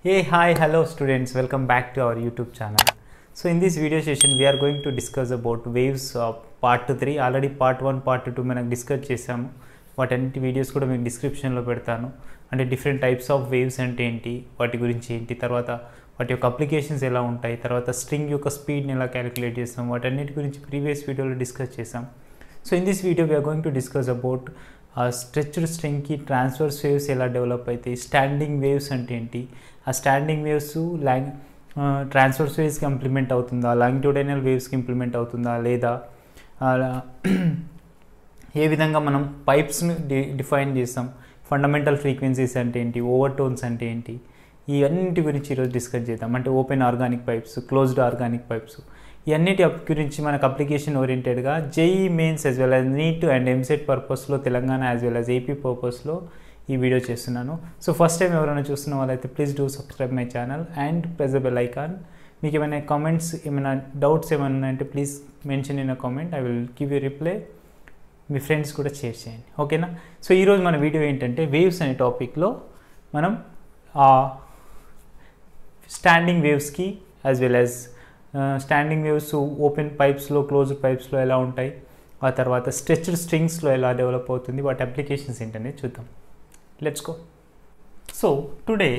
Hey, hi, hello students, welcome back to our YouTube channel. So in this video session we are going to discuss about waves part 3. Already part 1, part 2 మనం discuss చేసాము. వాటన్నిటి videos కూడా మీకు డిస్క్రిప్షన్లో పెడతాను. అంటే different types of waves అంటే ఏంటి, వాటి గురించి ఏంటి, తర్వాత వాటి యొక్క అప్లికేషన్స్ ఎలా ఉంటాయి, తర్వాత స్ట్రింగ్ యొక్క స్పీడ్ని ఎలా క్యాలిక్యులేట్ చేస్తాం, వాటన్నిటి గురించి ప్రీవియస్ వీడియోలో డిస్కస్ చేసాం. So in this video we are going to discuss about stretched స్ట్రింగ్కి ట్రాన్స్వర్స్ వేవ్స్ ఎలా డెవలప్ అవుతాయి, స్టాండింగ్ వేవ్స్ అంటే ఏంటి, ఆ స్టాండింగ్ వేవ్స్ ట్రాన్స్వర్స్ వేవ్స్కి ఇంప్లిమెంట్ అవుతుందా, లాంగిట్యూడినల్ వేవ్స్కి ఇంప్లిమెంట్ అవుతుందా లేదా, ఏ విధంగా మనం పైప్స్ని డిఫైన్ చేస్తాం, ఫండమెంటల్ ఫ్రీక్వెన్సీస్ అంటే ఏంటి, ఓవర్ టోన్స్ అంటే ఏంటి, ఈ అన్నింటి గురించి ఈరోజు డిస్కస్ చేద్దాం. అంటే open organic pipes, closed organic pipes, ఈ అన్నిటి గురించి మనకు అప్లికేషన్ ఓరియంటెడ్గా JEE mains as well as NEET and EAMCET పర్పస్లో Telangana as well as AP పర్పస్లో ఈ వీడియో చేస్తున్నాను. సో ఫస్ట్ టైం ఎవరైనా చూస్తున్న వాళ్ళైతే please do subscribe my channel and press the bell icon. మీకు ఏమైనా కామెంట్స్, ఏమైనా డౌట్స్ ఏమైనా ఉన్నాయంటే please mention in a comment, I will give you reply. Me friends కూడా షేర్ చేయండి, ఓకేనా. సో ఈరోజు మన వీడియో ఏంటంటే వేవ్స్ అనే టాపిక్లో మనం స్టాండింగ్ వేవ్స్కి as well as standing waves open పైప్స్లో, క్లోజ్డ్ పైప్స్లో ఎలా ఉంటాయి, ఆ తర్వాత స్ట్రెచ్డ్ స్ట్రింగ్స్లో ఎలా డెవలప్ అవుతుంది, వాటి అప్లికేషన్స్ ఏంటనేది చూద్దాం. Let's go. So today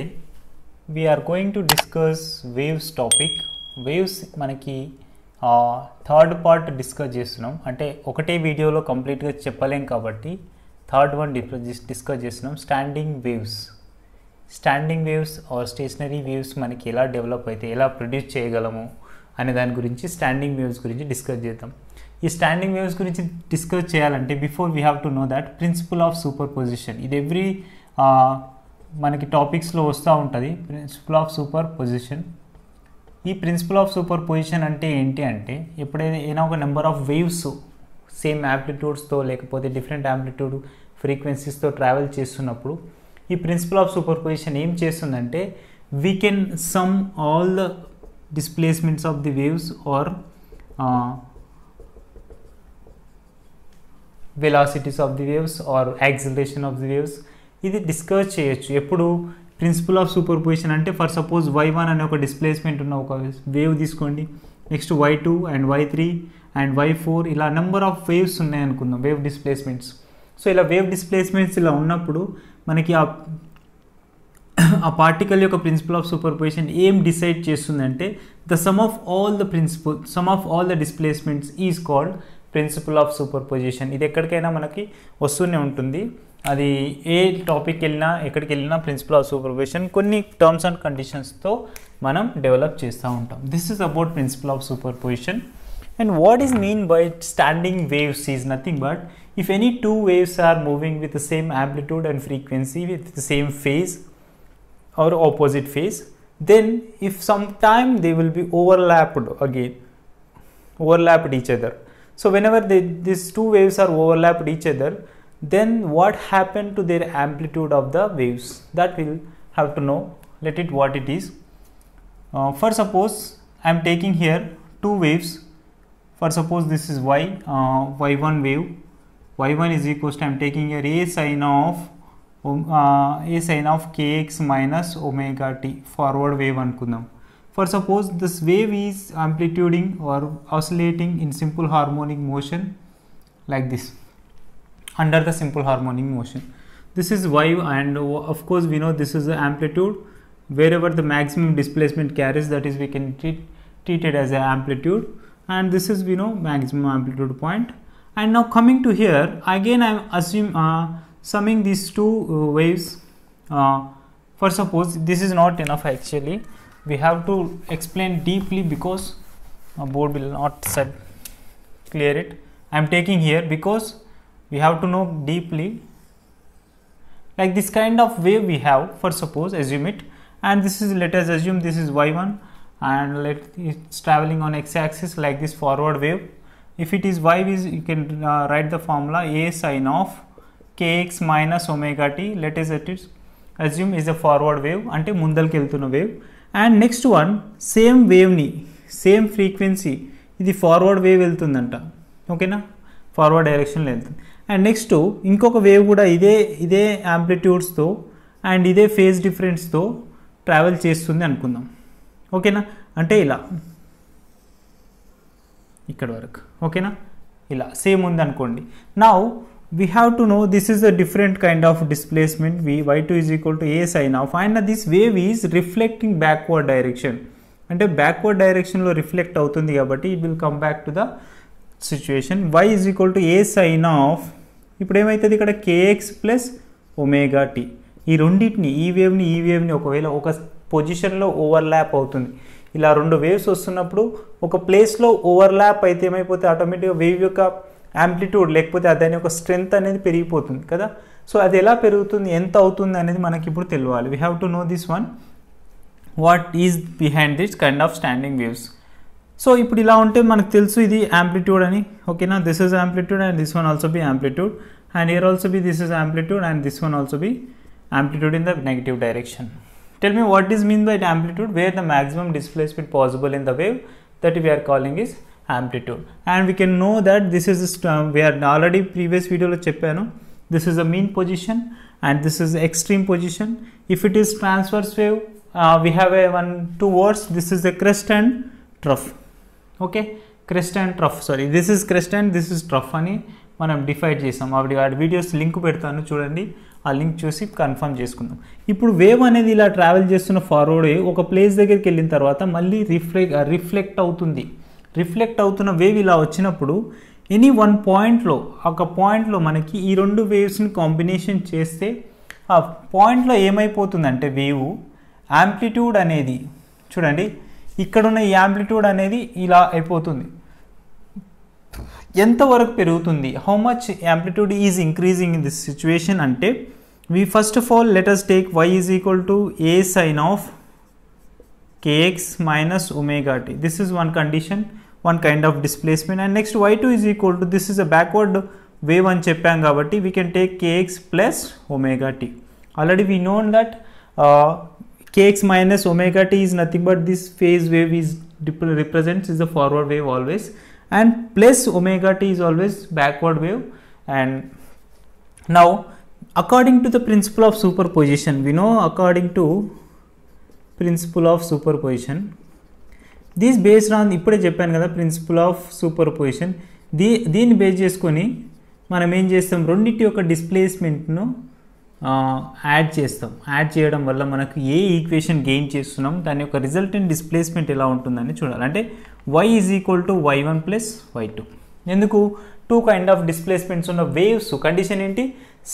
we're going to discuss waves topic. Waves మనకి థర్డ్ పార్ట్ డిస్కస్ చేస్తున్నాం. అంటే ఒకటే వీడియోలో కంప్లీట్గా చెప్పలేం కాబట్టి థర్డ్ వన్ డిస్కస్ చేస్తున్నాం. Standing waves, standing waves or stationary waves మనకి ఎలా డెవలప్ అవుతాయి, ఎలా ప్రొడ్యూస్ చేయగలము అనే దాని గురించి, స్టాండింగ్ వేవ్స్ గురించి డిస్కస్ చేద్దాం. ఈ స్టాండింగ్ వేవ్స్ గురించి డిస్కస్ చేయాలంటే before we have to know that principle of superposition. ఇది ఎవ్రీ మనకి టాపిక్స్లో వస్తూ ఉంటుంది, ప్రిన్సిపల్ ఆఫ్ సూపర్ పొజిషన్. ఈ ప్రిన్సిపల్ ఆఫ్ సూపర్ పొజిషన్ అంటే ఏంటి అంటే, ఎప్పుడైనా ఒక నెంబర్ ఆఫ్ వేవ్స్ సేమ్ యాంప్లిట్యూడ్స్తో లేకపోతే డిఫరెంట్ యాంప్లిట్యూడ్ ఫ్రీక్వెన్సీస్తో ట్రావెల్ చేస్తున్నప్పుడు ఈ ప్రిన్సిపల్ ఆఫ్ సూపర్ పొజిషన్ ఏం చేస్తుందంటే, we can some all the displacements of the waves or velocities of the waves or acceleration of the waves ఇది డిస్కస్ చేయొచ్చు. ఎప్పుడు principal of superposition అంటే, for suppose y1 అనే ఒక displacement ఉన్న ఒక వేవ్ తీసుకోండి, next y2 and y3 and y4 ఇలా నెంబర్ ఆఫ్ వేవ్స్ ఉన్నాయి అనుకుందాం, వేవ్ డిస్ప్లేస్మెంట్స్. సో ఇలా వేవ్ డిస్ప్లేస్మెంట్స్ ఇలా ఉన్నప్పుడు మనకి ఆ పార్టికల్ యొక్క ప్రిన్సిపల్ ఆఫ్ సూపర్ పొజిషన్ ఏం డిసైడ్ చేస్తుందంటే, the sum of all the displacements is called principle of superposition. ఇది ఎక్కడికైనా మనకి వస్తూనే ఉంటుంది, అది ఏ టాపిక్ వెళ్ళినా ఎక్కడికి వెళ్ళినా ప్రిన్సిపల్ ఆఫ్ సూపర్ పొజిషన్ కొన్ని టర్మ్స్ అండ్ కండిషన్స్తో మనం డెవలప్ చేస్తూ ఉంటాం. This is about principle of superposition. And what is mean by standing waves is nothing but, if any two waves are moving with the same amplitude and frequency with the same phase or opposite phase, then if sometime they will be overlapped each other. So whenever these two waves are overlapped each other, then what happened to their amplitude of the waves, that we'll have to know. Let it what it is. For suppose I am taking here two waves. For suppose this is y1 wave. y1 is equals to, I am taking here a sin of kx minus omega t, forward wave అనుకుందాం. For suppose this wave is amplituding or oscillating in simple harmonic motion like this, under the simple harmonic motion. This is y, and of course we know this is the amplitude. Wherever the maximum displacement carries, that is we can treat it as an amplitude, and this is we know maximum amplitude point. And now coming to here again, I am summing these two waves. For suppose this is not enough, actually we have to explain deeply because board will not clear it. I am taking here because we have to know deeply. Like this kind of wave we have, for suppose assume it, and this is, let us assume this is y1 and it's traveling on x-axis like this forward wave. If it is y, you can write the formula a sin of kx minus omega t. Let us assume is a forward wave, ante mundalki veltuna wave. And next one, same wave ni, same frequency, ఇది forward wave వెళ్తుందంట, ఓకేనా, forward డైరెక్షన్లో వెళ్తుంది. And next ఇంకొక wave కూడా ఇదే యాంప్లిట్యూడ్స్తో and ఇదే phase డిఫరెన్స్తో travel చేస్తుంది అనుకుందాం. ఓకేనా, అంటే ఇలా ఇక్కడ వరకు. ఓకేనా, ఇలా సేమ్ ఉంది అనుకోండి. Now we have to know this is a different kind of displacement v, y2 is equal to a sin of, and this wave is reflecting backward direction, అంటే backward direction లో రిఫ్లెక్ట్ అవుతుంది కాబట్టి it will come back to the situation. y is equal to a sin of, ఇప్పుడు ఏమవుతుంది ఇక్కడ kx plus omega t. ఈ రెండింటిని ఈ వేవ్ని ఒకవేళ ఒక పొజిషన్లో ఓవర్లాప్ అవుతుంది. ఇలా రెండు వేవ్స్ వస్తున్నప్పుడు ఒక ప్లేస్లో ఓవర్లాప్ అయితే ఏమైపోతే ఆటోమేటిక్గా వేవ్ యొక్క యాంప్లిట్యూడ్ లేకపోతే దాని యొక్క స్ట్రెంగ్త్ అనేది పెరిగిపోతుంది కదా. సో అది ఎలా పెరుగుతుంది, ఎంత అవుతుంది అనేది మనకి ఇప్పుడు తెలియాలి. We have to no this one, what is behind this kind of standing waves. So ఇప్పుడు ఇలా ఉంటే మనకు తెలుసు ఇది యాంప్లిట్యూడ్ అని. ఓకేనా, this is amplitude and this one also B amplitude, and here also be this is amplitude and this one also B amplitude in the negative direction. Tell me what is mean by the amplitude, where the maximum displacement possible in the wave, that we are calling is amplitude. And we can know that this is we are already previous video lo cheppanu, this is a mean position and this is extreme position. If it is transverse wave, we have two words, this is the crest and trough. Okay, crest and trough, sorry, this is crest and this is trough అని మనం define చేసాం. ఆ videos link పెడతాను చూడండి, ఆ link చూసి confirm చేసుకుందాం. ఇప్పుడు వేవ్ అనేది ఇలా ట్రావెల్ చేస్తున్న ఫార్వర్డ్ వేవ్ ఒక ప్లేస్ దగ్గరికి వెళ్ళిన తర్వాత మళ్ళీ రిఫ్లెక్ట్ అవుతుంది. రిఫ్లెక్ట్ అవుతున్న వేవ్ ఇలా వచ్చినప్పుడు ఎనీ వన్ పాయింట్లో, ఒక పాయింట్లో మనకి ఈ రెండు వేవ్స్ని కాంబినేషన్ చేస్తే ఆ పాయింట్లో ఏమైపోతుందంటే వేవ్ యాంప్లిట్యూడ్ అనేది చూడండి, ఇక్కడున్న ఈ యాంప్లిట్యూడ్ అనేది ఇలా అయిపోతుంది. ఎంతవరకు పెరుగుతుంది, how much amplitude is increasing in this situation అంటే, we first of all let us take y is equal to a sin of kx minus omega t. This is one condition, one kind of displacement. And next y2 is equal to, this is a backward wave అని చెప్పాం కాబట్టి we can take kx plus omega t. Already we know that kx minus omega t is nothing but this phase wave is represents is the forward wave always, and plus omega t is always backward wave. And now according to the principle of superposition, we know according to principle of superposition, this based on ఇప్పుడే చెప్పాను కదా principal of superposition, దీన్ని base చేసుకొని మనం ఏం చేస్తాం, రెండింటి యొక్క డిస్ప్లేస్మెంట్ను యాడ్ చేస్తాం. యాడ్ చేయడం వల్ల మనకు ఏ ఈక్వేషన్ గెయిన్ చేస్తున్నాం దాని యొక్క రిజల్టెంట్ డిస్ప్లేస్మెంట్ ఎలా ఉంటుందని చూడాలి. అంటే y is equal to y1 plus y2. ఎందుకు, టూ కైండ్ ఆఫ్ డిస్ప్లేస్మెంట్స్ ఉన్న వేవ్స్ కండిషన్ ఏంటి,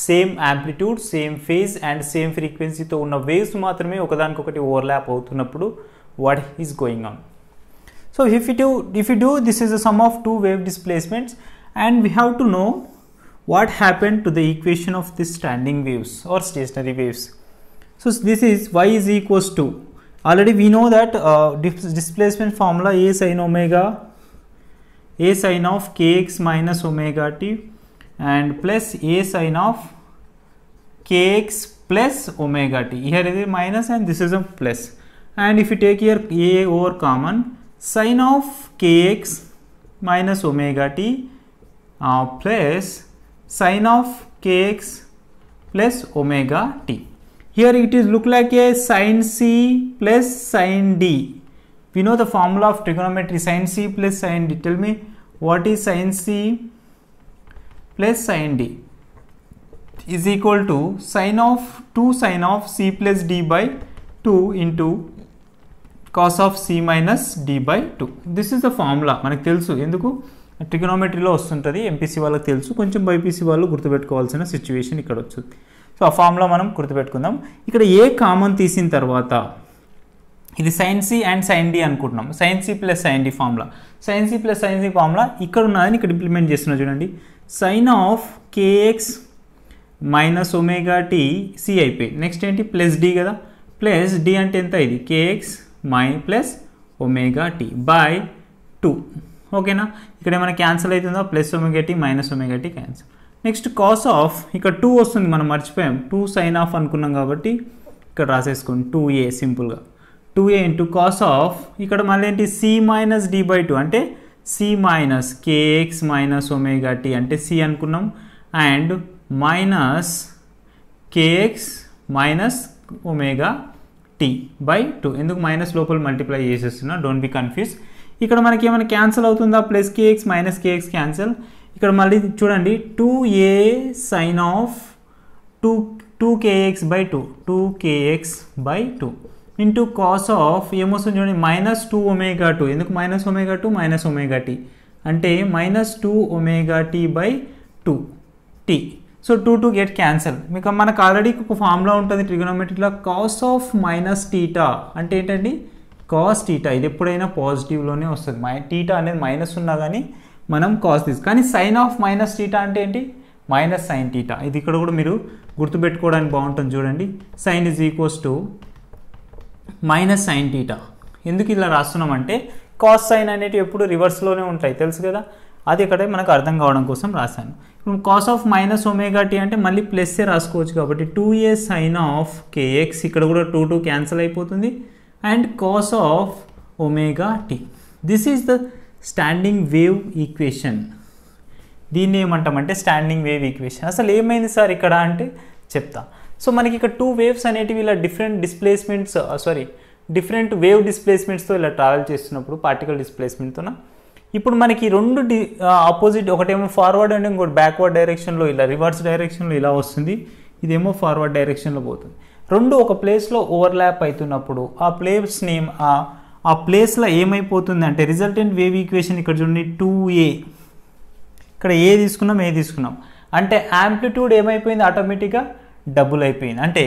same amplitude, same phase and same ఫ్రీక్వెన్సీతో ఉన్న వేవ్స్ మాత్రమే ఒకదానికొకటి ఓవర్లాప్ అవుతున్నప్పుడు what is going on. So if you do this is a sum of two wave displacements, and we have to know what happened to the equation of this standing waves or stationary waves. So this is y is equals to, already we know that displacement formula a sin of kx minus omega t and plus a sin of kx plus omega t. Here is a minus and this is a plus, and if you take here a over common, sin of kx minus omega t plus sin of kx plus omega t. Here it is look like a sin c plus sin d. We know the formula of trigonometry, sin c plus sin d. Tell me what is sin c plus sin d is equal to sin of 2 sin of c plus d by 2 into cos of c minus d by 2. This is the formula. మనకు తెలుసు, ఎందుకు ట్రిగనోమెట్రీలో వస్తుంటుంది, MPC వాళ్ళకి తెలుసు, కొంచెం BiPC వాళ్ళు గుర్తుపెట్టుకోవాల్సిన situation ఇక్కడ వచ్చింది. సో ఆ ఫార్ములా మనం గుర్తుపెట్టుకుందాం. ఇక్కడ ఏ కామన్ తీసిన తర్వాత ఇది sine c and sine d అనుకుంటున్నాం, sine c plus sine d formula, sine c plus sine c formula ఇక్కడ ఉన్నదని ఇక్కడ ఇంప్లిమెంట్ చేస్తున్నా చూడండి. Sine of k x minus omega t c అయిపోయి, నెక్స్ట్ ఏంటి ప్లస్ డి కదా, ప్లస్ డి అంటే ఎంత, ఇది k x plus omega t by 2. ఓకేనా, ఇక్కడ ఏమైనా క్యాన్సిల్ అవుతుందో, plus omega t minus omega t cancel. Next cos of, ఇక్కడ 2 వస్తుంది, మనం మర్చిపోయాం, 2 సైన్ ఆఫ్ అనుకున్నాం కాబట్టి ఇక్కడ రాసేసుకోండి 2a సింపుల్గా, 2a ఇంటూ కాస్ ఆఫ్, ఇక్కడ మళ్ళీ ఏంటి సి మైనస్ డి బై 2 అంటే c minus kx minus omega t అంటే సి అనుకున్నాం, and minus kx minus omega t by 2. ఎందుకు మైనస్ లోపల మల్టిప్లై చేసేస్తున్నా, డోంట్ బి కన్ఫ్యూజ్. ఇక్కడ మనకి ఏమైనా క్యాన్సిల్ అవుతుందా, plus kx minus kx cancel. ఇక్కడ మళ్ళీ చూడండి 2a sine of 2kx by 2, 2kx by 2 into cos of ఏమొస్తుంది చూడండి మైనస్ 2 ఒమేగా 2. ఎందుకు minus omega 2, minus omega t అంటే minus 2 omega t by 2 t. So 2 get cancel. మీకు మనకు ఆల్రెడీ ఒక ఫార్ములా ఉంటుంది ట్రిగోనోమెట్రీలో, కాస్ ఆఫ్ మైనస్ టీటా అంటే ఏంటండి, కాస్ టీటా. ఇది ఎప్పుడైనా పాజిటివ్లోనే వస్తుంది. టీటా అనేది మైనస్ ఉన్నా కానీ మనం కాస్ కానీ సైన్ ఆఫ్ మైనస్ టీటా అంటే ఏంటి, మైనస్ సైన్ టీటా. ఇది ఇక్కడ కూడా మీరు గుర్తుపెట్టుకోవడానికి బాగుంటుంది చూడండి. Sine is equals to minus sine theta. ఎందుకు ఇలా రాస్తున్నామంటే కాస్ సైన్ అనేటివి ఎప్పుడు రివర్స్లోనే ఉంటాయి తెలుసు కదా, అది ఇక్కడ మనకు అర్థం కావడం కోసం రాశాను. ఇప్పుడు cos of minus omega t అంటే మళ్ళీ ప్లస్సే రాసుకోవచ్చు కాబట్టి 2a సైన్ ఆఫ్ కేఎక్స్, ఇక్కడ కూడా 2 క్యాన్సిల్ అయిపోతుంది, and cos of omega t. This is the standing wave equation. దీన్ని ఏమంటామంటే స్టాండింగ్ వేవ్ ఈక్వేషన్. అసలు ఏమైంది సార్ ఇక్కడ అంటే చెప్తా. సో మనకి ఇక్కడ 2 వేవ్స్ అనేటివి ఇలా డిఫరెంట్ వేవ్ డిస్ప్లేస్మెంట్స్తో ఇలా ట్రావెల్ చేస్తున్నప్పుడు పార్టికల్ డిస్ప్లేస్మెంట్తో ఇప్పుడు మనకి 2 ఆపోజిట్, ఒకటేమో ఫార్వర్డ్ అండ్ ఇంకోటి బ్యాక్వర్డ్ డైరెక్షన్లో ఇలా రివర్స్ డైరెక్షన్లో ఇలా వస్తుంది, ఇదేమో ఫార్వర్డ్ డైరెక్షన్లో పోతుంది. 2 ఒక ప్లేస్లో ఓవర్లాప్ అవుతున్నప్పుడు ఆ ప్లేస్ నేమ్ ఆ ప్లేస్లో ఏమైపోతుంది అంటే రిజల్టెంట్ వేవ్ ఈక్వేషన్ ఇక్కడ చూడండి 2a, ఇక్కడ ఏ తీసుకున్నాం అంటే యాంప్లిట్యూడ్ ఏమైపోయింది ఆటోమేటిక్గా డబుల్ అయిపోయింది. అంటే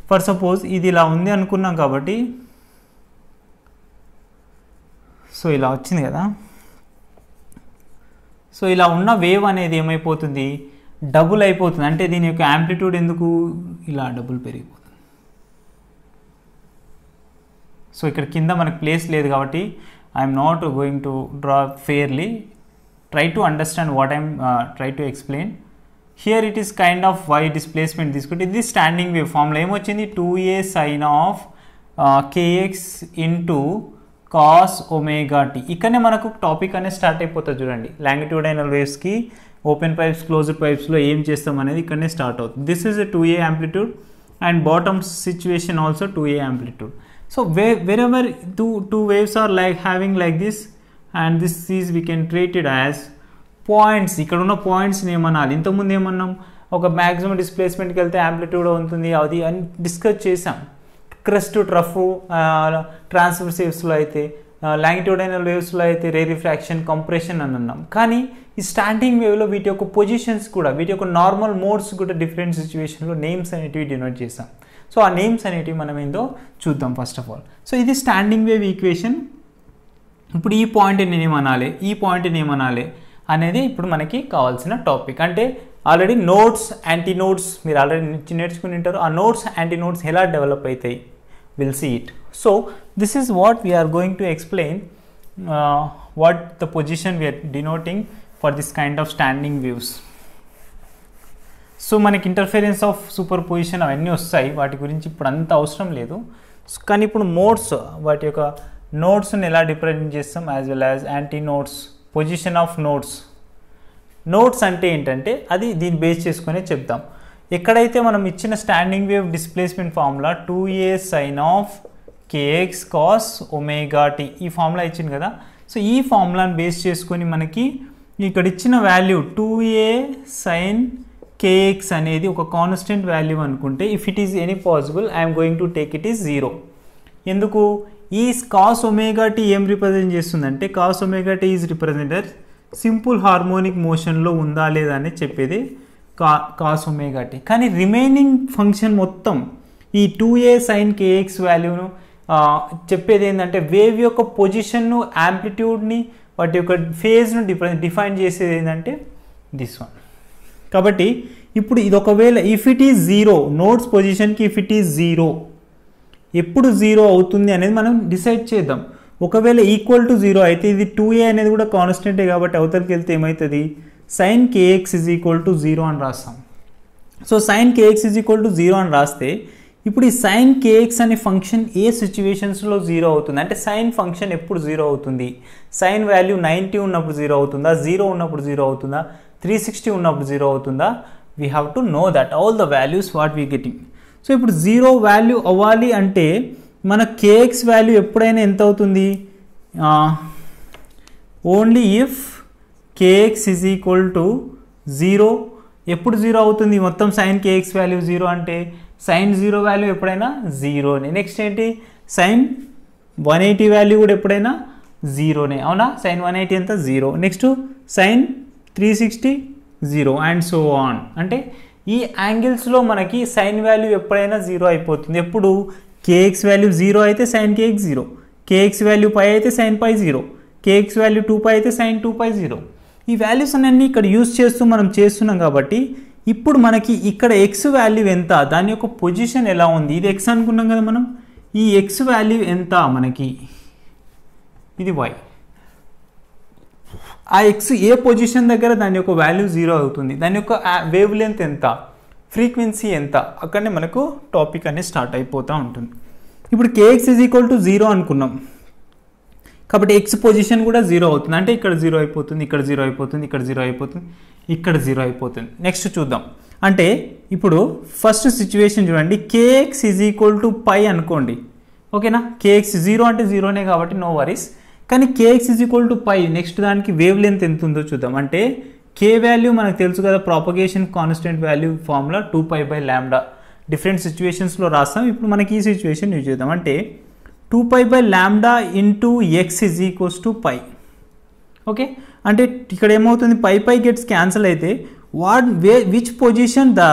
ఫర్ సపోజ్ ఇది ఇలా ఉంది అనుకున్నాం కాబట్టి, సో ఇలా వచ్చింది కదా, సో ఇలా ఉన్న వేవ్ అనేది ఏమైపోతుంది డబుల్ అయిపోతుంది. అంటే దీని యొక్క యాంప్లిట్యూడ్ ఎందుకు ఇలా డబుల్ పెరిగిపోతుంది. సో ఇక్కడ కింద మనకు ప్లేస్ లేదు కాబట్టి I'm not going to draw fairly. Try to understand what I'm try to explain. Here it is kind of y displacement తీసుకుంటే ఇది స్టాండింగ్ వేవ్ ఫామ్లో ఏమొచ్చింది 2a sine of kx into cos omega t. ఇక్కడనే మనకు topic అనేది start అయిపోతుంది చూడండి. Longitudinal వేవ్స్కి ఓపెన్ పైప్స్ క్లోజ్డ్ పైప్స్లో ఏం చేస్తాం అనేది ఇక్కడనే స్టార్ట్ అవుతుంది. This is 2a amplitude and bottom situation also 2a amplitude. So wherever two waves are like having like this, and this is we can treat it as points. ఇక్కడ ఉన్న పాయింట్స్ని ఏమనాలి, ఇంతకుముందు ఏమన్నాం ఒక మ్యాక్సిమం డిస్ప్లేస్మెంట్కి వెళ్తే యాంప్లిట్యూడ్ ఉంటుంది అది అని డిస్కస్ చేసాం. క్రెస్ట్ ట్రఫ్ ట్రాన్స్వర్సివ్స్లో అయితే, లాంగిట్యూడైనల్ వేవ్స్లో అయితే రేరిఫ్రాక్షన్ కంప్రెషన్ అని అన్నాం. కానీ ఈ స్టాండింగ్ వేవ్లో వీటి యొక్క పొజిషన్స్ కూడా, వీటి యొక్క నార్మల్ మోడ్స్ కూడా డిఫరెంట్ సిచ్యువేషన్లో నేమ్స్ అనేటివి డినోట్ చేసాం. సో ఆ నేమ్స్ అనేటివి మనం ఏందో చూద్దాం ఫస్ట్ ఆఫ్ ఆల్. సో ఇది స్టాండింగ్ వేవ్ ఈక్వేషన్. ఇప్పుడు ఈ పాయింట్ని ఏమనాలి, ఈ పాయింట్ని ఏమనాలి అనేది ఇప్పుడు మనకి కావాల్సిన టాపిక్. అంటే ఆల్రెడీ నోడ్స్ యాంటీ నోడ్స్ మీరు ఆల్రెడీ నేర్చుకుని ఉంటారు. ఆ నోడ్స్ యాంటీ నోడ్స్ ఎలా డెవలప్ అవుతాయి, will see it. So this is what we're going to explain, what the position we're denoting for this kind of standing waves. So మనకి interference of superposition అవన్నీ వస్తాయి, వాటి గురించి ఇప్పుడు అంత అవసరం లేదు. కానీ ఇప్పుడు మోడ్స్, వాటి యొక్క నోడ్స్ని ఎలా రిప్రజెంట్ చేస్తాం, as well as anti nodes, position of nodes. Nodes అంటే ఏంటంటే అది దీన్ని బేస్ చేసుకొని చెప్తాం. ఎక్కడైతే మనం ఇచ్చిన standing wave displacement formula 2a sine of kx cos omega t ఈ ఫార్ములా ఇచ్చింది కదా. సో ఈ ఫార్ములాని బేస్ చేసుకొని మనకి ఇక్కడ ఇచ్చిన వాల్యూ 2a సైన్ kx అనేది ఒక కాన్స్టెంట్ వాల్యూ అనుకుంటే, if it is any possible I'm going to take it is 0. ఎందుకు ఈ కాస్ ఒమేగా టీ ఏం రిప్రజెంట్ చేస్తుందంటే, cos omega t is represent simple harmonic మోషన్లో ఉందా లేదా అని చెప్పేది కాస్ ఒమేగా టీ. కానీ రిమైనింగ్ ఫంక్షన్ మొత్తం ఈ 2a సైన్ kx వాల్యూను చెప్పేది ఏంటంటే వేవ్ యొక్క పొజిషన్ను, యాంప్లిట్యూడ్ని, వాటి యొక్క ఫేజ్ను డిఫైన్ చేసేది ఏంటంటే దిస్ వన్. కాబట్టి ఇప్పుడు ఇది ఒకవేళ ఇఫ్ ఇట్ ఈజ్ 0, నోడ్స్ పొజిషన్కి ఇఫ్ ఇట్ ఈజ్ 0 ఎప్పుడు 0 అవుతుంది అనేది మనం డిసైడ్ చేద్దాం. ఒకవేళ ఈక్వల్ టు 0 అయితే ఇది 2a అనేది కూడా కాన్స్టెంటే కాబట్టి అవతలకి వెళ్తే ఏమవుతుంది sine kx is equal to 0 అని రాస్తాం. So sine kx is equal to 0 అని రాస్తే ఇప్పుడు ఈ సైన్ kx అనే ఫంక్షన్ ఏ సిచ్యువేషన్స్లో 0 అవుతుంది అంటే సైన్ ఫంక్షన్ ఎప్పుడు 0 అవుతుంది, సైన్ వాల్యూ 90 ఉన్నప్పుడు 0 అవుతుందా, 0 ఉన్నప్పుడు 0 అవుతుందా, 360 ఉన్నప్పుడు 0 అవుతుందా, we have to know that all the values what we getting. So ఇప్పుడు 0 వాల్యూ అవ్వాలి అంటే మన కేఎక్స్ వాల్యూ ఎప్పుడైనా ఎంత అవుతుంది, only if kx is equal to 0. ఎప్పుడు 0 అవుతుంది, మొత్తం సైన్ కేఎక్స్ వాల్యూ 0 అంటే సైన్ 0 వాల్యూ ఎప్పుడైనా 0నే. నెక్స్ట్ ఏంటి, సైన్ 180 వాల్యూ కూడా ఎప్పుడైనా 0నే, అవునా. సైన్ 180 ఎంత 0. Next sine 360 0 and so on. అంటే ఈ యాంగిల్స్లో మనకి సైన్ వాల్యూ ఎప్పుడైనా 0 అయిపోతుంది. ఎప్పుడు కేఎక్స్ వాల్యూ 0 అయితే sign kx 0, kx value pi అయితే సైన్ పై 0, కేఎక్స్ వాల్యూ 2π అయితే సైన్ 2π 0. ఈ వాల్యూస్ అన్నీ ఇక్కడ యూజ్ చేస్తూ మనం చేస్తున్నాం కాబట్టి ఇప్పుడు మనకి ఇక్కడ ఎక్స్ వాల్యూ ఎంత, దాని యొక్క పొజిషన్ ఎలా ఉంది, ఇది ఎక్స్ అనుకున్నాం కదా మనం. ఈ ఎక్స్ వాల్యూ ఎంత మనకి, ఇది వై. ఆ ఎక్స్ ఏ పొజిషన్ దగ్గర దాని యొక్క వాల్యూ 0 అవుతుంది, దాని యొక్క వేవ్ లెంత్ ఎంత, ఫ్రీక్వెన్సీ ఎంత, అక్కడనే మనకు టాపిక్ అనేది స్టార్ట్ అయిపోతూ ఉంటుంది. ఇప్పుడు కేఎక్స్ ఈజ్ ఈక్వల్ టు 0 అనుకున్నాం కాబట్టి ఎక్స్ పొజిషన్ కూడా 0 అవుతుంది. అంటే ఇక్కడ 0 అయిపోతుంది, ఇక్కడ 0 అయిపోతుంది, ఇక్కడ 0 అయిపోతుంది, ఇక్కడ 0 అయిపోతుంది. నెక్స్ట్ చూద్దాం. అంటే ఇప్పుడు ఫస్ట్ సిచ్యువేషన్ చూడండి, k x is equal to pi అనుకోండి, ఓకేనా. కేఎక్స్ 0 అంటే 0నే కాబట్టి నో వరీస్. కానీ k x is equal to pi, next దానికి వేవ్ లెంత్ ఎంత ఉందో చూద్దాం. అంటే కే వాల్యూ మనకు తెలుసు కదా, propagation constant value formula 2π/λ. Different సిచ్యువేషన్స్లో రాస్తాం. ఇప్పుడు మనకి ఈ సిచ్యువేషన్ యూజ్ చేద్దాం. అంటే 2π/λ into x is equals to pi. Okay, అంటే ఇక్కడ ఏమవుతుంది, పై గెట్స్ క్యాన్సిల్ అయితే విచ్ పొజిషన్ ద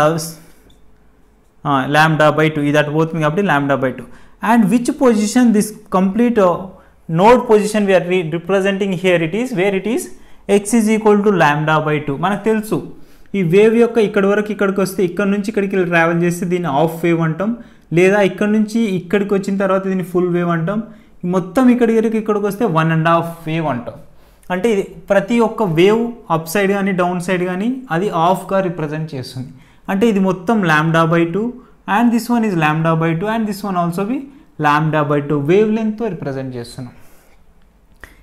λ/2 ఇది అటు పోతుంది కాబట్టి λ/2 and which position this complete node position we are representing here it is where it is x is equal to λ/2. మనకు తెలుసు ఈ వేవ్ యొక్క ఇక్కడ వరకు ఇక్కడికి వస్తే ఇక్కడ నుంచి ఇక్కడికి ట్రావెల్ చేస్తే దీన్ని హాఫ్ వేవ్ అంటాం, లేదా ఇక్కడ నుంచి ఇక్కడికి వచ్చిన తర్వాత దీన్ని ఫుల్ వేవ్ అంటాం, మొత్తం ఇక్కడికి వస్తే 1.5 వేవ్ అంటాం. అంటే ఇది ప్రతి ఒక్క వేవ్ అప్ సైడ్ కానీ డౌన్ సైడ్ కానీ అది హాఫ్గా రిప్రజెంట్ చేస్తుంది. అంటే ఇది మొత్తం λ/2 and this one is λ/2 and this one also be λ/2 wave లెంగ్త్తో రిప్రజెంట్ చేస్తున్నాం.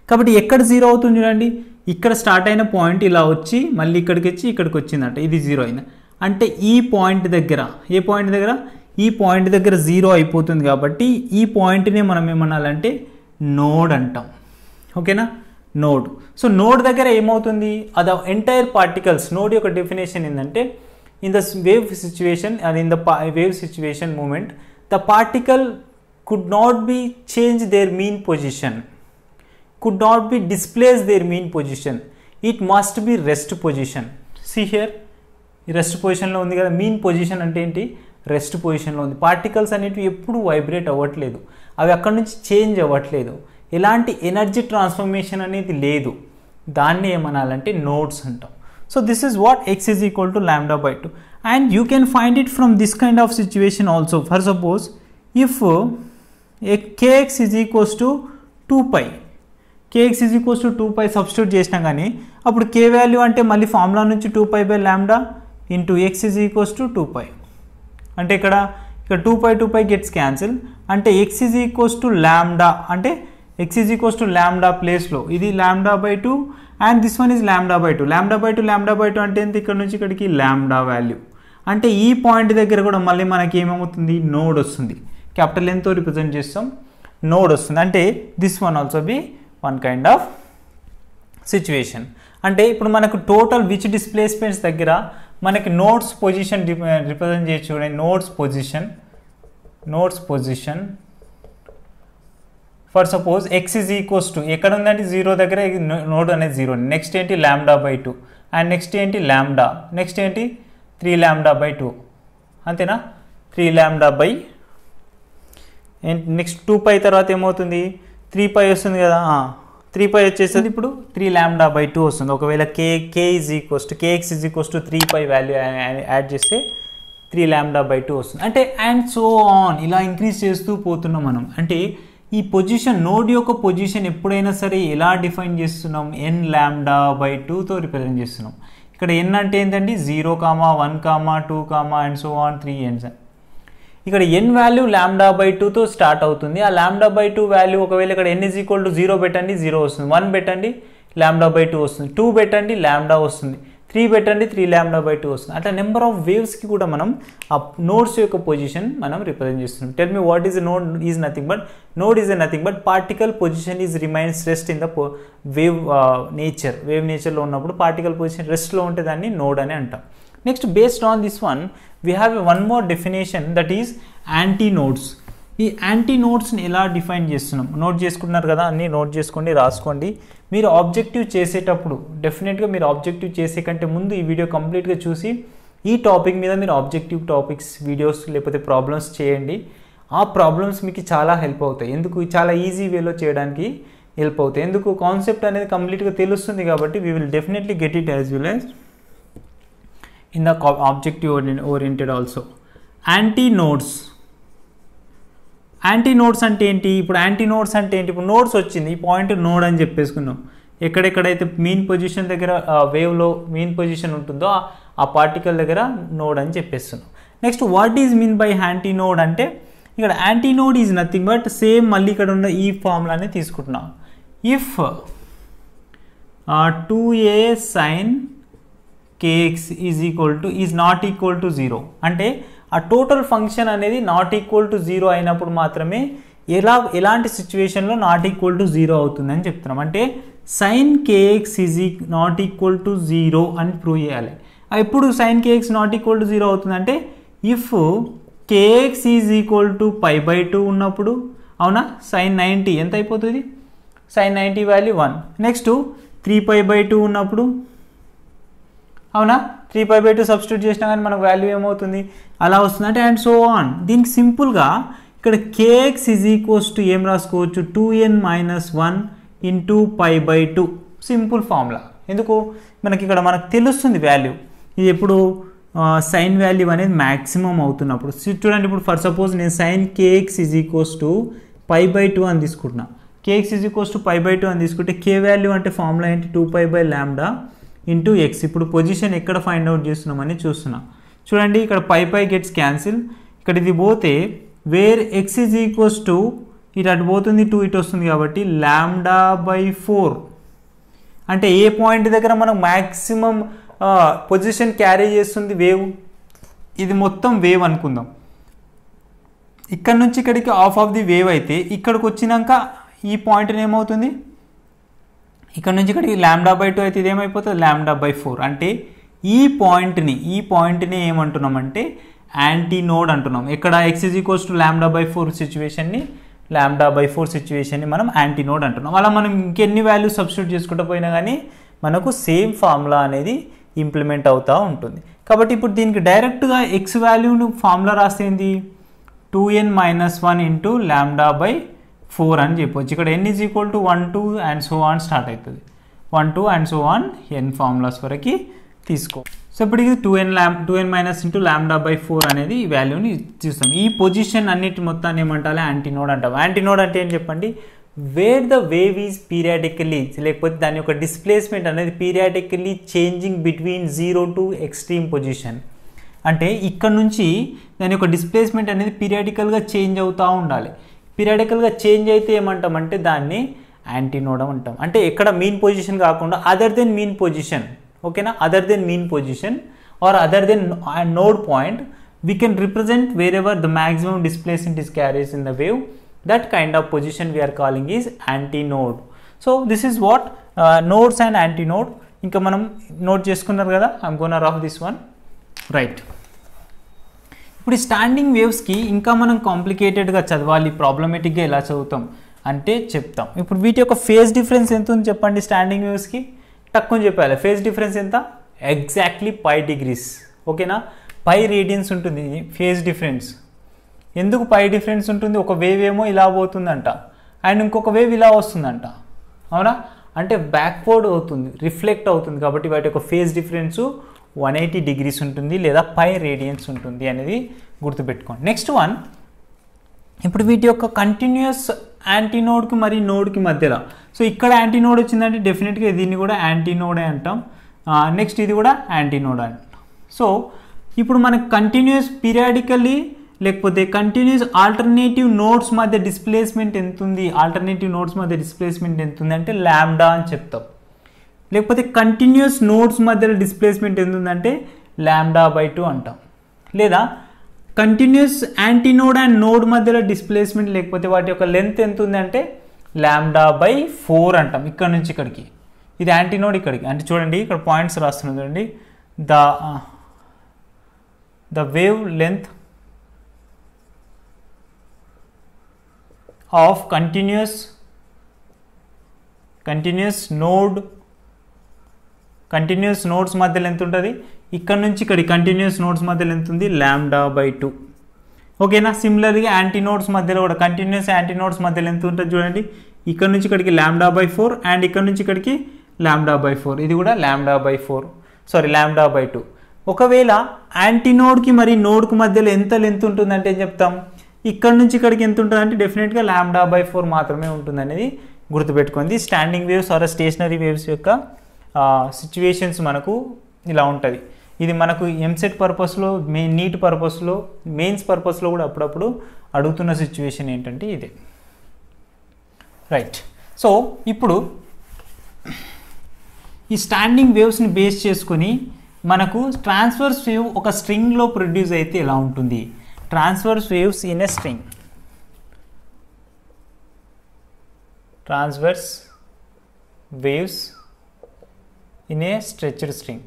కాబట్టి ఎక్కడ 0 అవుతుంది చూడండి, ఇక్కడ స్టార్ట్ అయిన పాయింట్ ఇలా వచ్చి మళ్ళీ ఇక్కడికి వచ్చి ఇక్కడికి వచ్చిందంట, ఇది 0 అయింది. అంటే ఈ పాయింట్ దగ్గర, ఏ పాయింట్ దగ్గర, ఈ పాయింట్ దగ్గర 0 అయిపోతుంది కాబట్టి ఈ పాయింట్నే మనం ఏమనాలంటే నోడ్ అంటాం, ఓకేనా, నోడ్. సో నోడ్ దగ్గర ఏమవుతుంది, అది ఎంటైర్ పార్టికల్స్. నోడ్ యొక్క డెఫినేషన్ ఏంటంటే in the wave situation and in the wave situation moment the particle could not be change their mean position, could not be displace their mean position, it must be rest position. See here, rest పొజిషన్లో ఉంది కదా. Mean position అంటే ఏంటి, rest పొజిషన్లో ఉంది. Particles అనేటివి ఎప్పుడు vibrate అవ్వట్లేదు, అవి అక్కడి నుంచి చేంజ్ అవ్వట్లేదు, ఎలాంటి ఎనర్జీ ట్రాన్స్ఫర్మేషన్ అనేది లేదు. దాన్ని ఏమనాలంటే నోడ్స్ అంటాం. So this is what x is equal to λ/2 and you can find it from this kind of situation also. For suppose if kx is equals to 2π, kx is equals to 2π substitute చేసినా కానీ అప్పుడు k value అంటే మళ్ళీ formula నుంచి 2π/λ into x is equals to 2π. అంటే ఇక్కడ 2π gets cancel. అంటే x is equals to λ, అంటే ఎక్స్ ఈజ్ ఈక్వల్స్ టు λ ప్లేస్లో ఇది λ/2 అండ్ దిస్ వన్ ఈజ్ λ/2. λ/2 అంటే ఎంత, ఇక్కడ నుంచి ఇక్కడికి λ వాల్యూ. అంటే ఈ పాయింట్ దగ్గర కూడా మళ్ళీ మనకి ఏమవుతుంది, నోడ్ వస్తుంది. క్యాపిటల్ ఎన్తో రిప్రజెంట్ చేస్తాం, నోడ్ వస్తుంది. అంటే this one also B one kind of situation. అంటే ఇప్పుడు మనకు టోటల్ విచ్ డిస్ప్లేస్మెంట్స్ దగ్గర మనకి నోడ్స్ పొజిషన్ రిప్రజెంట్ చేయొచ్చు. చూడండి, nodes position for suppose X is equals to ఎక్కడ ఉందంటే 0 దగ్గర నోడ్ అనేది 0. నెక్స్ట్ ఏంటి λ/2 అండ్ నెక్స్ట్ ఏంటి λ, నెక్స్ట్ ఏంటి 3λ/2, అంతేనా, 3λ నెక్స్ట్ 2π తర్వాత ఏమవుతుంది 3π వస్తుంది కదా, 3π వచ్చేస్తుంది. ఇప్పుడు 3λ/2 వస్తుంది. ఒకవేళ kx is equals to 3π value add చేస్తే 3λ/2 వస్తుంది. అంటే అండ్ సో ఆన్ ఇలా ఇంక్రీజ్ చేస్తూ పోతున్నాం మనం. అంటే ఈ పొజిషన్ నోడ్ యొక్క పొజిషన్ ఎప్పుడైనా సరే ఎలా డిఫైన్ చేస్తున్నాం, nλ/2తో రిప్రజెంట్ చేస్తున్నాం. ఇక్కడ n అంటే ఏంటండి 0, 1, 2 అండ్ సో ఆన్ 3 ends. ఇక్కడ n వాల్యూ λ/2తో స్టార్ట్ అవుతుంది. ఆ λ/2 వాల్యూ ఒకవేళ ఇక్కడ n ఈజ్ ఈక్వల్ టు 0 పెట్టండి 0 వస్తుంది, 1 పెట్టండి λ/2 వస్తుంది, 2 పెట్టండి λ వస్తుంది, 3 పెట్టండి 3 లాంబ్డా బై 2 వస్తుంది. అట్లా నెంబర్ ఆఫ్ వేవ్స్కి కూడా మనం ఆ నోడ్స్ యొక్క పొజిషన్ మనం రిప్రజెంట్ చేస్తున్నాం. Tell me what is node is nothing but node is nothing but particle position is remains rest in the wave nature. Wave నేచర్లో ఉన్నప్పుడు పార్టికల్ పొజిషన్ రెస్ట్లో ఉంటే దాన్ని నోడ్ అని అంటాం. Next based on this one we have one more definition that is anti nodes. ఈ anti నోడ్స్ని ఎలా define చేస్తున్నాం note చేసుకుంటున్నారు కదా, అన్నీ నోట్ చేసుకోండి, రాసుకోండి. మీరు ఆబ్జెక్టివ్ చేసేటప్పుడు డెఫినెట్గా మీరు ఆబ్జెక్టివ్ చేసే కంటే ముందు ఈ వీడియో కంప్లీట్గా చూసి ఈ టాపిక్ మీద మీరు ఆబ్జెక్టివ్ టాపిక్స్ వీడియోస్ లేకపోతే ప్రాబ్లమ్స్ చేయండి. ఆ ప్రాబ్లమ్స్ మీకు చాలా హెల్ప్ అవుతాయి. ఎందుకు చాలా ఈజీ వేలో చేయడానికి హెల్ప్ అవుతాయి. ఎందుకు కాన్సెప్ట్ అనేది కంప్లీట్గా తెలుస్తుంది కాబట్టి we will definitely get it as well as in the objective oriented also. Anti nodes. Anti nodes అంటే ఏంటి? ఇప్పుడు యాంటీ నోడ్స్ అంటే ఏంటి? ఇప్పుడు నోడ్స్ వచ్చింది, ఈ పాయింట్ నోడ్ అని చెప్పేసుకున్నాం. ఎక్కడెక్కడైతే మీన్ పొజిషన్ దగ్గర వేవ్లో మీన్ పొజిషన్ ఉంటుందో ఆ పార్టికల్ దగ్గర నోడ్ అని చెప్పేస్తున్నాం. Next what is mean by anti node అంటే ఇక్కడ anti node is nothing but same మళ్ళీ ఇక్కడ ఉన్న ఈ ఫార్ములానే తీసుకుంటున్నాం. If 2a sin kx is not equal to 0 అంటే ఆ టోటల్ ఫంక్షన్ అనేది నాట్ ఈక్వల్ టు 0 అయినప్పుడు మాత్రమే ఎలాంటి సిచ్యువేషన్లో నాట్ ఈక్వల్ టు 0 అవుతుందని చెప్తున్నాం. అంటే sine k x is not equal to 0 అని ప్రూవ్ చేయాలి. ఎప్పుడు sine k x not equal to 0 అవుతుందంటే if kx is equal to π/2 ఉన్నప్పుడు. అవునా? సైన్ 90 ఎంత అయిపోతుంది? Sign 90 value 1. నెక్స్ట్ 3π/2 ఉన్నప్పుడు. అవునా? 3π/2 సబ్స్టిట్యూట్ చేసినా కానీ మనకు వాల్యూ ఏమవుతుంది? అలా వస్తుంది అంటే అండ్ సో ఆన్. దీనికి సింపుల్గా ఇక్కడ కేఎక్స్ ఈజ్ ఈక్వల్స్ టు ఏం రాసుకోవచ్చు? 2n - 1 into π/2 simple formula. ఎందుకు? మనకి తెలుస్తుంది వాల్యూ. ఇది ఎప్పుడు సైన్ వాల్యూ అనేది మ్యాక్సిమం అవుతున్నప్పుడు. చూడండి, ఇప్పుడు ఫర్ సపోజ్ నేను sine k x is equals to π/2 అని తీసుకుంటున్నా. కేఎక్స్ ఈజ్ ఈక్వల్స్ టు π/2 అని తీసుకుంటే కే వాల్యూ అంటే ఫార్ములా ఏంటి? 2π/λ ఇంటూ ఎక్స్. ఇప్పుడు పొజిషన్ ఎక్కడ ఫైండ్ అవుట్ చేస్తున్నామని చూస్తున్నాం. చూడండి, ఇక్కడ π గెట్స్ క్యాన్సిల్. ఇక్కడ ఇది పోతే where x is equals to ఇటు అటు పోతుంది, 2 ఇటు వస్తుంది కాబట్టి λ/4 అంటే ఏ పాయింట్ దగ్గర మనం మ్యాక్సిమం పొజిషన్ క్యారీ చేస్తుంది వేవ్. ఇది మొత్తం వేవ్ అనుకుందాం. ఇక్కడ నుంచి ఇక్కడికి హాఫ్ ఆఫ్ ది వేవ్ అయితే ఇక్కడికి వచ్చినాక ఈ పాయింట్ ఏమవుతుంది? ఇక్కడ నుంచి ఇక్కడికి λ/2 అయితే ఇది ఏమైపోతుంది? λ/4 అంటే ఈ పాయింట్ని ఏమంటున్నామంటే యాంటీ నోడ్ అంటున్నాం. ఇక్కడ x ఈజ్ ఈక్వల్స్ టు λ/4 సిచ్యువేషన్ని λ/4 సిచ్యువేషన్ని మనం యాంటీ నోడ్ అంటున్నాం. అలా మనం ఇంకెన్ని వాల్యూస్ సబ్స్టిట్యూట్ చేసుకుంటూ పోయినా కానీ మనకు సేమ్ ఫార్ములా అనేది ఇంప్లిమెంట్ అవుతూ ఉంటుంది. కాబట్టి ఇప్పుడు దీనికి డైరెక్ట్గా ఎక్స్ వాల్యూను ఫార్ములా రాస్తే ఏంది? 2n - 1 ఇంటూ λ/4 అని చెప్పవచ్చు. ఇక్కడ n is equal to 1 2 and so on start అవుతుంది. 1 2 and so on n formulas వరకు తీసుకో. సో ఇప్పుడు ఇది 2n మైనస్ ఇంటూ λ/4 అనేది ఈ వాల్యూని చూస్తాం. ఈ పొజిషన్ అన్నిటి మొత్తాన్ని ఏమంటాలి? యాంటీ నోడ్ అంటాం. యాంటీ నోడ్ అంటే ఏం చెప్పండి? Wear the wave is periodically, లేకపోతే దాని యొక్క డిస్ప్లేస్మెంట్ అనేది periodically changing between 0 to extreme position. అంటే ఇక్కడ నుంచి దాని యొక్క డిస్ప్లేస్మెంట్ అనేది పీరియాడికల్గా చేంజ్ అవుతూ ఉండాలి. పీరియాడికల్గా చేంజ్ అయితే ఏమంటామంటే దాన్ని యాంటీ నోడ్ అంటాం. అంటే ఎక్కడ మీన్ పొజిషన్ కాకుండా అదర్ దెన్ మీన్ పొజిషన్. ఓకేనా? Other than mean position or other than node point we can represent wherever the maximum displacement is carries in the wave. That kind of position we are calling is anti-node. So this is what nodes and anti-node. Inka manam note cheskunnaru kada. I'm gonna rough this one. Right. ఇప్పుడు standing వేవ్స్కి ఇంకా మనం కాంప్లికేటెడ్గా చదవాలి, ప్రాబ్లమేటిక్గా ఎలా చదువుతాం అంటే చెప్తాం. ఇప్పుడు వీటి యొక్క ఫేజ్ డిఫరెన్స్ ఎంత ఉంది చెప్పండి? స్టాండింగ్ వేవ్స్కి తక్కువ చెప్పాలి. ఫేజ్ డిఫరెన్స్ ఎంత? Exactly 5 degrees. ఓకేనా? 5 రేడియన్స్ ఉంటుంది ఫేజ్ డిఫరెన్స్. ఎందుకు 5 డిఫరెన్స్ ఉంటుంది? ఒక వేవ్ ఏమో ఇలా పోతుందంట అండ్ ఇంకొక వేవ్ ఇలా వస్తుందంట. అవునా? అంటే బ్యాక్వర్డ్ అవుతుంది, రిఫ్లెక్ట్ అవుతుంది. కాబట్టి వాటి యొక్క ఫేజ్ డిఫరెన్స్ 180 degrees ఉంటుంది లేదా 5 రేడియన్స్ ఉంటుంది అనేది గుర్తుపెట్టుకోండి. నెక్స్ట్ వన్, ఇప్పుడు వీటి యొక్క కంటిన్యూస్ యాంటీనోడ్కి మరియు నోడ్కి మధ్యలో. సో ఇక్కడ యాంటీనోడ్ వచ్చిందంటే డెఫినెట్గా దీన్ని కూడా యాంటీనోడే అంటాం. నెక్స్ట్ ఇది కూడా యాంటీనోడ్ అంటాం. సో ఇప్పుడు మనకు కంటిన్యూస్ పీరియాడికల్లీ లేకపోతే కంటిన్యూస్ ఆల్టర్నేటివ్ నోడ్స్ మధ్య డిస్ప్లేస్మెంట్ ఎంత ఉంది? ఆల్టర్నేటివ్ నోడ్స్ మధ్య డిస్ప్లేస్మెంట్ ఎంత ఉంది అంటే లాంబ్డా అని చెప్తాం. లేకపోతే కంటిన్యూస్ నోడ్స్ మధ్యలో డిస్ప్లేస్మెంట్ ఎంత ఉందంటే λ/2 అంటాం. లేదా కంటిన్యూస్ యాంటీనోడ్ అండ్ నోడ్ మధ్యలో డిస్ప్లేస్మెంట్ లేకపోతే వాటి యొక్క లెంత్ ఎంత ఉందంటే λ/4 అంటాం. ఇక్కడ నుంచి ఇక్కడికి ఇది యాంటీనోడ్ ఇక్కడికి అంటే చూడండి ఇక్కడ పాయింట్స్ రాస్తున్నాం చూడండి. The wave length of continuous nodes మధ్యలో ఎంత ఉంటుంది, ఇక్కడ నుంచి ఇక్కడ కంటిన్యూస్ నోడ్స్ మధ్యలో ఎంత ఉంది λ/2. ఓకేనా. సిమిలర్గా యాంటీనోడ్స్ మధ్యలో కూడా కంటిన్యూస్ యాంటీనోడ్స్ మధ్యలో ఎంత ఉంటుంది చూడండి, ఇక్కడ నుంచి ఇక్కడికి λ/4 అండ్ ఇక్కడ నుంచి ఇక్కడికి λ/4, ఇది కూడా λ/2. ఒకవేళ యాంటీనోడ్కి మరి నోడ్కి మధ్యలో ఎంత లెంత్ ఉంటుందంటే ఏం చెప్తాం, ఇక్కడ నుంచి ఇక్కడికి ఎంత ఉంటుంది అంటే డెఫినెట్గా λ/4 మాత్రమే ఉంటుంది అనేది గుర్తుపెట్టుకుంది. Standing waves or stationary waves యొక్క సిచ్యువేషన్స్ మనకు ఇలా ఉంటుంది. ఇది మనకు ఎంసెట్ పర్పస్లో నీట్ పర్పస్లో మెయిన్స్ పర్పస్లో కూడా అప్పుడప్పుడు అడుగుతున్న సిచ్యువేషన్ ఏంటంటే ఇదే. రైట్. సో ఇప్పుడు ఈ స్టాండింగ్ వేవ్స్ని బేస్ చేసుకొని మనకు ట్రాన్స్వర్స్ వేవ్ ఒక స్ట్రింగ్లో ప్రొడ్యూస్ అయితే ఎలా ఉంటుంది, transverse waves in a string, transverse waves in a stretched string.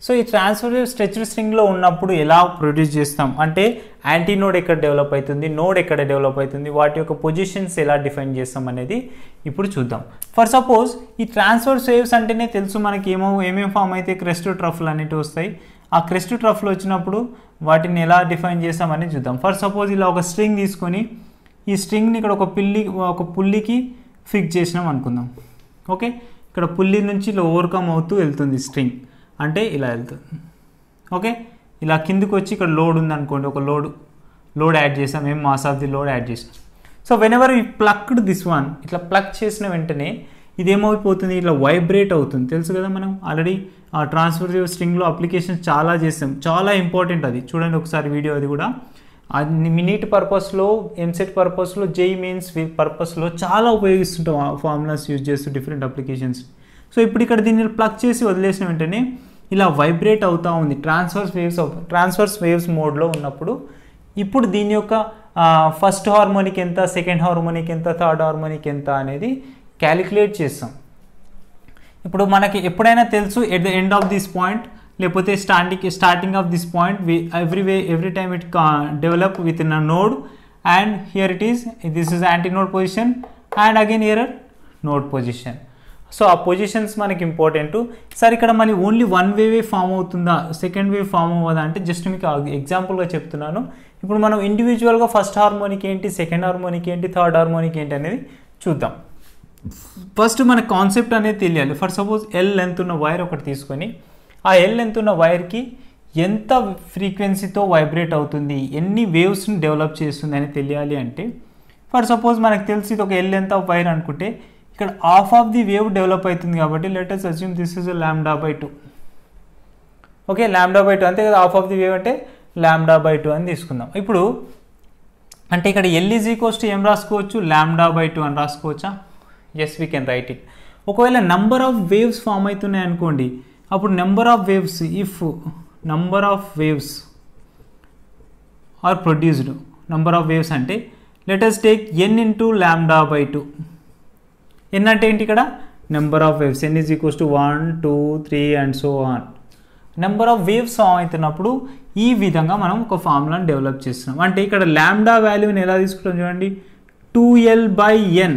So ఈ ట్రాన్స్ఫర్ వేవ్ స్ట్రెచ్డ్ స్ట్రింగ్లో ఉన్నప్పుడు ఎలా ప్రొడ్యూస్ చేస్తాం అంటే యాంటీనోడ్ ఎక్కడ డెవలప్ అవుతుంది, నోడ్ ఎక్కడ డెవలప్ అవుతుంది, వాటి యొక్క పొజిషన్స్ ఎలా డిఫైన్ చేస్తాం అనేది ఇప్పుడు చూద్దాం. ఫర్ సపోజ్ ఈ ట్రాన్స్ఫర్ వేవ్స్ అంటేనే తెలుసు మనకి ఏమేమి ఫామ్ అయితే క్రెస్ట్ ట్రఫ్లు అనేవి వస్తాయి. ఆ క్రెస్ట్ ట్రఫ్లు వచ్చినప్పుడు వాటిని ఎలా డిఫైన్ చేస్తామని చూద్దాం. ఫర్ సపోజ్ ఇలా ఒక స్ట్రింగ్ తీసుకొని ఈ స్ట్రింగ్ని ఇక్కడ ఒక పుల్లికి ఫిక్స్ చేసినాం అనుకుందాం. ఓకే. ఇక్కడ పుల్లి నుంచి ఇలా ఓవర్కమ్ అవుతూ వెళ్తుంది స్ట్రింగ్ అంటే ఇలా వెళ్తుంది. ఓకే. ఇలా కిందికి వచ్చి ఇక్కడ లోడ్ ఉంది అనుకోండి, ఒక లోడ్ యాడ్ చేసాం, mass of the load add చేసాం. సో వెన్ ఎవర్ ఈ ప్లక్డ్ దిస్ వన్, ఇట్లా ప్లక్ చేసిన వెంటనే ఇదేమైపోతుంది, ఇట్లా వైబ్రేట్ అవుతుంది. తెలుసు కదా, మనం ఆల్రెడీ ఆ ట్రాన్స్ఫర్ స్ట్రింగ్లో అప్లికేషన్స్ చాలా చేసాం, చాలా ఇంపార్టెంట్ అది. చూడండి ఒకసారి వీడియో, అది కూడా నీట్ పర్పస్లో, ఎంసెట్ పర్పస్లో, జేఈఈ మెయిన్స్ పర్పస్లో చాలా ఉపయోగిస్తుంటాం ఫార్ములాస్ యూజ్ చేస్తూ డిఫరెంట్ అప్లికేషన్స్. సో ఇప్పుడు ఇక్కడ దీన్ని ప్లగ్ చేసి వదిలేసిన వెంటనే ఇలా వైబ్రేట్ అవుతూ ఉంది ట్రాన్స్వర్స్ వేవ్స్ మోడ్లో ఉన్నప్పుడు. ఇప్పుడు దీని యొక్క ఫస్ట్ హార్మోనిక్ ఎంత, సెకండ్ హార్మోనిక్ ఎంత, థర్డ్ హార్మోనిక్ ఎంత అనేది క్యాలిక్యులేట్ చేస్తాం. ఇప్పుడు మనకి ఎప్పుడైనా తెలుసు at the end of this point లేకపోతే starting of this point every time it develop with in a node and here it is, this is anti node position and again here node position. So ఆ positions మనకి important. Sir ఇక్కడ మళ్ళీ only one వేవే form అవుతుందా, second wave form అవ్వదా అంటే just మీకు ఎగ్జాంపుల్గా చెప్తున్నాను. ఇప్పుడు మనం ఇండివిజువల్గా ఫస్ట్ హార్మోనిక్ ఏంటి, సెకండ్ హార్మోనిక్ ఏంటి, థర్డ్ హార్మోనిక్ ఏంటి అనేది చూద్దాం. ఫస్ట్ మన కాన్సెప్ట్ అనేది తెలియాలి. ఫర్ సపోజ్ ఎల్ లెంత్ ఉన్న వైర్ ఒకటి తీసుకొని ఆ ఎల్ లెంత్ ఉన్న వైర్కి ఎంత ఫ్రీక్వెన్సీతో వైబ్రేట్ అవుతుంది, ఎన్ని వేవ్స్ని డెవలప్ చేస్తుంది అని తెలియాలి అంటే ఫర్ సపోజ్ మనకు తెలిసి ఇది ఒక ఎల్ లెంత్ ఆఫ్ వైర్ అనుకుంటే ఇక్కడ half of the wave develop అవుతుంది కాబట్టి let us assume this is λ/2. Okay, λ/2 అంతే కదా, హాఫ్ ఆఫ్ ది వేవ్ అంటే λ/2 అని తీసుకుందాం. ఇప్పుడు అంటే ఇక్కడ ఎల్ ఈజ్ ఈక్వల్స్ టు ఏం రాసుకోవచ్చు, λ/2 అని రాసుకోవచ్చా? Yes, we can write it. ఒకవేళ నెంబర్ ఆఫ్ వేవ్స్ ఫామ్ అవుతున్నాయి అనుకోండి, అప్పుడు number of waves, if number of waves are produced, number of waves అంటే let us take n into λ/2. n అంటే ఏంటి, ఇక్కడ number of waves, n is equals to 1, 2, 3 and so on. Number of waves form అవుతున్నప్పుడు ఈ విధంగా మనం ఒక ఫార్ములాని develop చేస్తున్నాం. అంటే ఇక్కడ లాంబ్డా వాల్యూని ఎలా తీసుకుంటాం చూడండి, 2l/n.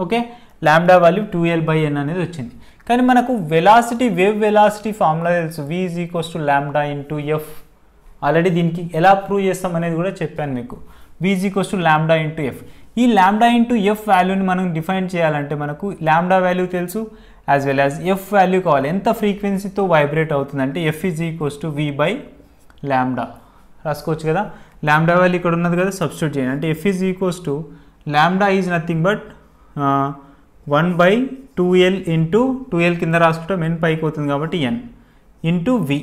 Okay, lambda value 2l/n అనేది వచ్చింది. కానీ మనకు వెలాసిటీ, వేవ్ వెలాసిటీ ఫార్ములా తెలుసు, v is equals to lambda into F. Already దీనికి ఎలా ప్రూవ్ చేస్తాం అనేది కూడా చెప్పాను మీకు. v is equals to lambda into F. ఈ లాంబ్డా ఇంటూ ఎఫ్ వాల్యూని మనం డిఫైన్ చేయాలంటే మనకు లాంబ్డా వాల్యూ తెలుసు as well as if value కావాలి. ఎంత ఫ్రీక్వెన్సీతో వైబ్రేట్ అవుతుందంటే F is equals to v/λ రాసుకోవచ్చు కదా. లాంబ్డా వాల్యూ ఇక్కడ ఉన్నది కదా, సబ్స్టిట్యూట్ చేయండి. అంటే F is equals to lambda is nothing but 1/2l into 2l కింద రాసుకుంటాం, n పైకి అవుతుంది కాబట్టి n ఇంటూ v.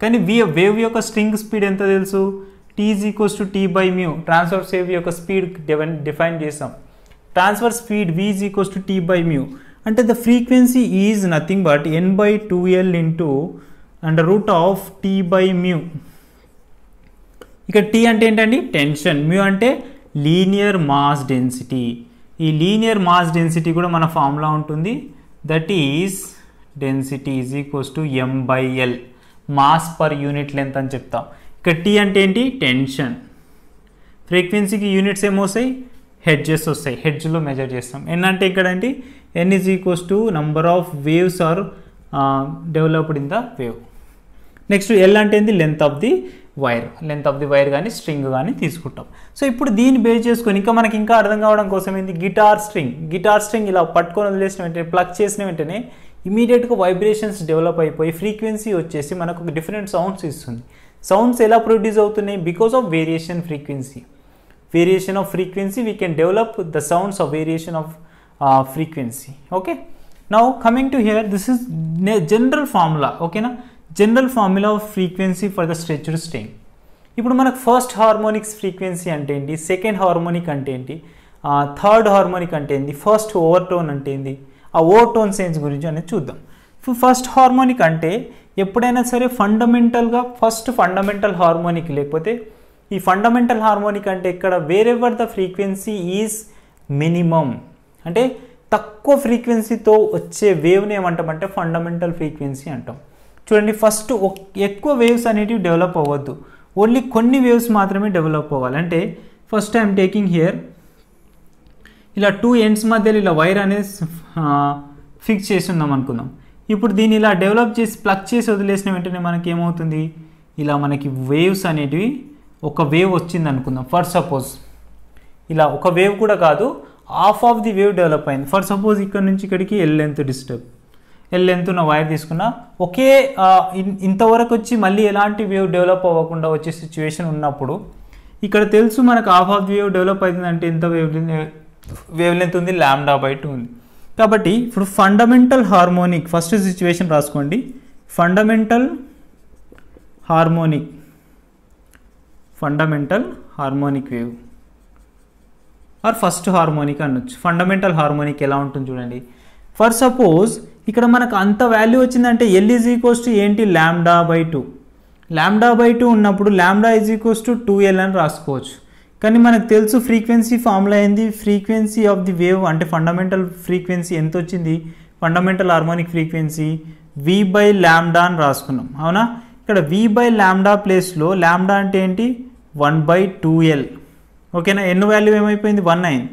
కానీ వేవ్ యొక్క స్ట్రింగ్ స్పీడ్ ఎంత తెలుసు, t is equals to t by mu, transverse wave యొక్క స్పీడ్ డిఫైన్ చేసాం. Transverse speed v is equals to t by mu అంటే the frequency is nothing but n by 2l into under root of t by mu. ఇక్కడ t అంటే ఏంటండి tension, mu అంటే linear mass density. ఈ linear mass density కూడా మన formula ఉంటుంది, that is density is equals to m by l, mass per unit length అని చెప్తాం. ఇక్కడ t అంటే ఏంటి టెన్షన్, ఫ్రీక్వెన్సీకి యూనిట్స్ ఏమొస్తాయి హెడ్జెస్ వస్తాయి, హెడ్జ్లో మెజర్ చేస్తాం. n అంటే ఇక్కడ ఏంటి n is equals to number of waves are developed in the wave. Next l అంటే ఏంటి length of the wire, length of the wire కానీ స్ట్రింగ్ కానీ తీసుకుంటాం. సో ఇప్పుడు దీన్ని బేస్ చేసుకొని ఇంకా మనకి ఇంకా అర్థం కావడం కోసం ఏంటి గిటార్ స్ట్రింగ్ ఇలా పట్టుకొని వదిలేసిన వెంటనే ప్లగ్ చేసిన వెంటనే ఇమీడియట్గా వైబ్రేషన్స్ డెవలప్ అయిపోయి ఫ్రీక్వెన్సీ వచ్చేసి మనకు డిఫరెంట్ సౌండ్స్ ఇస్తుంది. సౌండ్స్ ఎలా ప్రొడ్యూస్ అవుతున్నాయి because of variation off frequency we can develop the sounds of variation of frequency. Okay, now coming to here, this is general formula. Okay na, general formula of frequency for the stretched string. ఇప్పుడు మనకు first harmonics frequency అంటే ఏంటి, second harmonic అంటే ఏంటి, third harmonic అంటే ఏంటి, first over tone అంటే ఏంటి, ఆ ఓవర్ టోన్ సెన్స్ గురించి అనేది చూద్దాం. ఫస్ట్ హార్మోనిక్ అంటే ఎప్పుడైనా సరే ఫండమెంటల్గా ఫస్ట్ ఫండమెంటల్ హార్మోనిక్, లేకపోతే ఈ ఫండమెంటల్ హార్మోనిక్ అంటే ఇక్కడ wherever the frequency is minimum అంటే తక్కువ ఫ్రీక్వెన్సీతో వచ్చే వేవ్ని ఏమంటామంటే ఫండమెంటల్ ఫ్రీక్వెన్సీ అంటాం. చూడండి, ఫస్ట్ ఎక్కువ వేవ్స్ అనేటివి డెవలప్ అవ్వద్దు, ఓన్లీ కొన్ని వేవ్స్ మాత్రమే డెవలప్ అవ్వాలి. అంటే ఫస్ట్ ఐఎమ్ టేకింగ్ హియర్ ఇలా 2 ఎండ్స్ మధ్యలో ఇలా వైర్ అనేది ఫిక్స్ చేసి ఉన్నాం అనుకుందాం. ఇప్పుడు దీన్ని ఇలా డెవలప్ చేసి ప్లగ్ చేసి వదిలేసిన వెంటనే మనకి ఏమవుతుంది, ఇలా మనకి వేవ్స్ అనేటివి ఒక వేవ్ వచ్చింది అనుకుందాం. ఫర్ సపోజ్ ఇలా ఒక వేవ్ కూడా కాదు, half of the wave develop అయింది. ఫర్ సపోజ్ ఇక్కడ నుంచి ఇక్కడికి ఎల్ లెంత్ ఉన్న వైర్ తీసుకున్నా, ఒకే ఇంతవరకు వచ్చి మళ్ళీ ఎలాంటి వేవ్ డెవలప్ అవ్వకుండా వచ్చే సిచ్యువేషన్ ఉన్నప్పుడు ఇక్కడ తెలుసు మనకు half of the wave develop అవుతుందంటే ఎంత వేవ్ లెంత్ ఉంది, λ/2 ఉంది. కాబట్టి ఇప్పుడు ఫండమెంటల్ హార్మోనిక్ ఫస్ట్ సిచ్యువేషన్ రాసుకోండి, fundamental harmonic wave or first harmonic అనొచ్చు. ఫండమెంటల్ హార్మోనిక్ ఎలా ఉంటుంది చూడండి. ఫర్ సపోజ్ ఇక్కడ మనకు అంత వాల్యూ వచ్చిందంటే ఎల్ ఈజ్ ఈక్వల్స్ టు ఏంటి λ/2. λ/2 ఉన్నప్పుడు λ ఈజ్ ఈక్వల్స్ టు 2l అని రాసుకోవచ్చు. కానీ మనకు తెలుసు ఫ్రీక్వెన్సీ ఫార్ములా ఏంది, ఫ్రీక్వెన్సీ ఆఫ్ ది వేవ్ అంటే ఫండమెంటల్ ఫ్రీక్వెన్సీ ఎంత వచ్చింది, ఫండమెంటల్ హార్మోనిక్ ఫ్రీక్వెన్సీ v/λ అని రాసుకున్నాం. అవునా, ఇక్కడ v/λ ప్లేస్లో λ అంటే ఏంటి 1/2l. ఓకేనా, ఎన్ వాల్యూ ఏమైపోయింది 1 అయింది.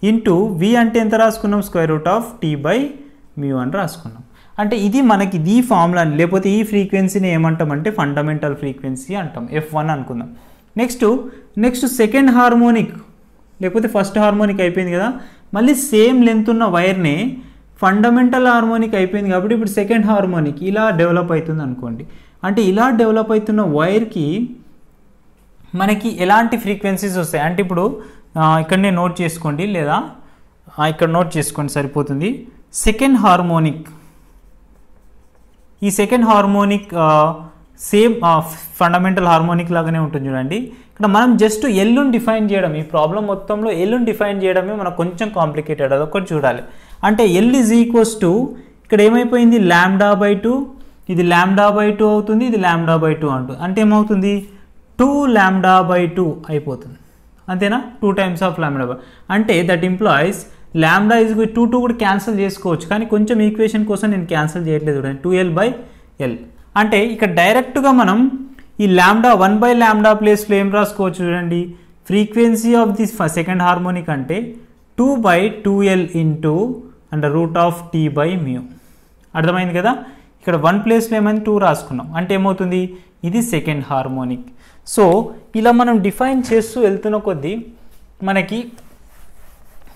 ఇంటూ వి అంటే ఎంత రాసుకున్నాం, √t/μ అని రాసుకున్నాం. అంటే ఇది మనకి ఈ ఫార్ములా, లేకపోతే ఈ ఫ్రీక్వెన్సీని ఏమంటామంటే ఫండమెంటల్ ఫ్రీక్వెన్సీ అంటాం, f1 అనుకుందాం. నెక్స్ట్ సెకండ్ హార్మోనిక్, లేకపోతే ఫస్ట్ హార్మోనిక్ అయిపోయింది కదా, మళ్ళీ సేమ్ లెంత్ ఉన్న వైర్నే ఫండమెంటల్ హార్మోనిక్ అయిపోయింది కాబట్టి ఇప్పుడు సెకండ్ హార్మోనిక్ ఇలా డెవలప్ అవుతుంది అనుకోండి. అంటే ఇలా డెవలప్ అవుతున్న వైర్కి మనకి ఎలాంటి ఫ్రీక్వెన్సీస్ వస్తాయి అంటే ఇప్పుడు ఇక్కడనే నోట్ చేసుకోండి, లేదా ఇక్కడ నోట్ చేసుకోండి సరిపోతుంది. సెకండ్ హార్మోనిక్, ఈ second harmonic same fundamental harmonic లాగానే ఉంటుంది చూడండి. ఇక్కడ మనం జస్ట్ ఎల్లుని డిఫైన్ చేయడం, ఈ ప్రాబ్లం మొత్తంలో ఎల్లుని డిఫైన్ చేయడమే మనకు కొంచెం కాంప్లికేటెడ్, అదొకటి చూడాలి. అంటే ఎల్ ఈజ్ ఈక్వల్స్ టు ఇక్కడ ఏమైపోయింది λ/2, ఇది λ/2 అవుతుంది, ఇది λ/2 అంటుంది. అంటే ఏమవుతుంది 2λ/2 అయిపోతుంది, అంతేనా, 2 టైమ్స్ ఆఫ్ λ. అంటే దట్ ఇంప్లాయిస్ λ ఈజ్ 2 కూడా క్యాన్సిల్ చేసుకోవచ్చు, కానీ కొంచెం ఈక్వేషన్ కోసం నేను క్యాన్సిల్ చేయట్లేదు చూడండి, 2l/l. అంటే ఇక్కడ డైరెక్ట్గా మనం ఈ λ 1/λ ప్లేస్లో ఏం రాసుకోవచ్చు చూడండి, frequency of the second harmonic అంటే 2/2l ఇంటూ √t/μ. అర్థమైంది కదా, ఇక్కడ 1 ప్లేస్లో ఏమైంది 2 రాసుకున్నాం, అంటే ఏమవుతుంది ఇది సెకండ్ హార్మోనిక్. సో ఇలా మనం డిఫైన్ చేస్తూ వెళ్తున్న కొద్దీ మనకి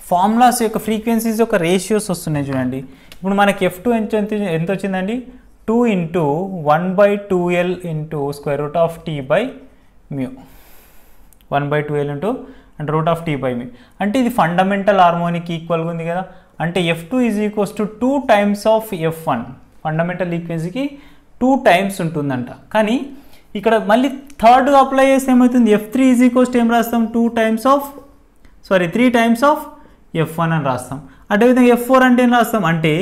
ఫార్ములాస్ యొక్క ఫ్రీక్వెన్సీస్ యొక్క రేషియోస్ వస్తున్నాయి చూడండి. ఇప్పుడు మనకి f2 ఎంత వచ్చిందండి, 2 into 1/2l into √t/μ, 1/2l into √t/μ. అంటే ఇది ఫండమెంటల్ హార్మోనిక్ ఈక్వల్గా ఉంది కదా. అంటే f2 is equals to 2 times of f1, fundamental ఫ్రీక్వెన్సీకి 2 టైమ్స్ ఉంటుందంట. కానీ ఇక్కడ మళ్ళీ థర్డ్ అప్లై చేస్తే ఏమవుతుంది, F3 ఈజ్ ఈక్వల్స్ టు ఏం రాస్తాం, 3 టైమ్స్ ఆఫ్ F1 అని రాస్తాం. అదేవిధంగా F4 అంటే ఏం రాస్తాం అంటే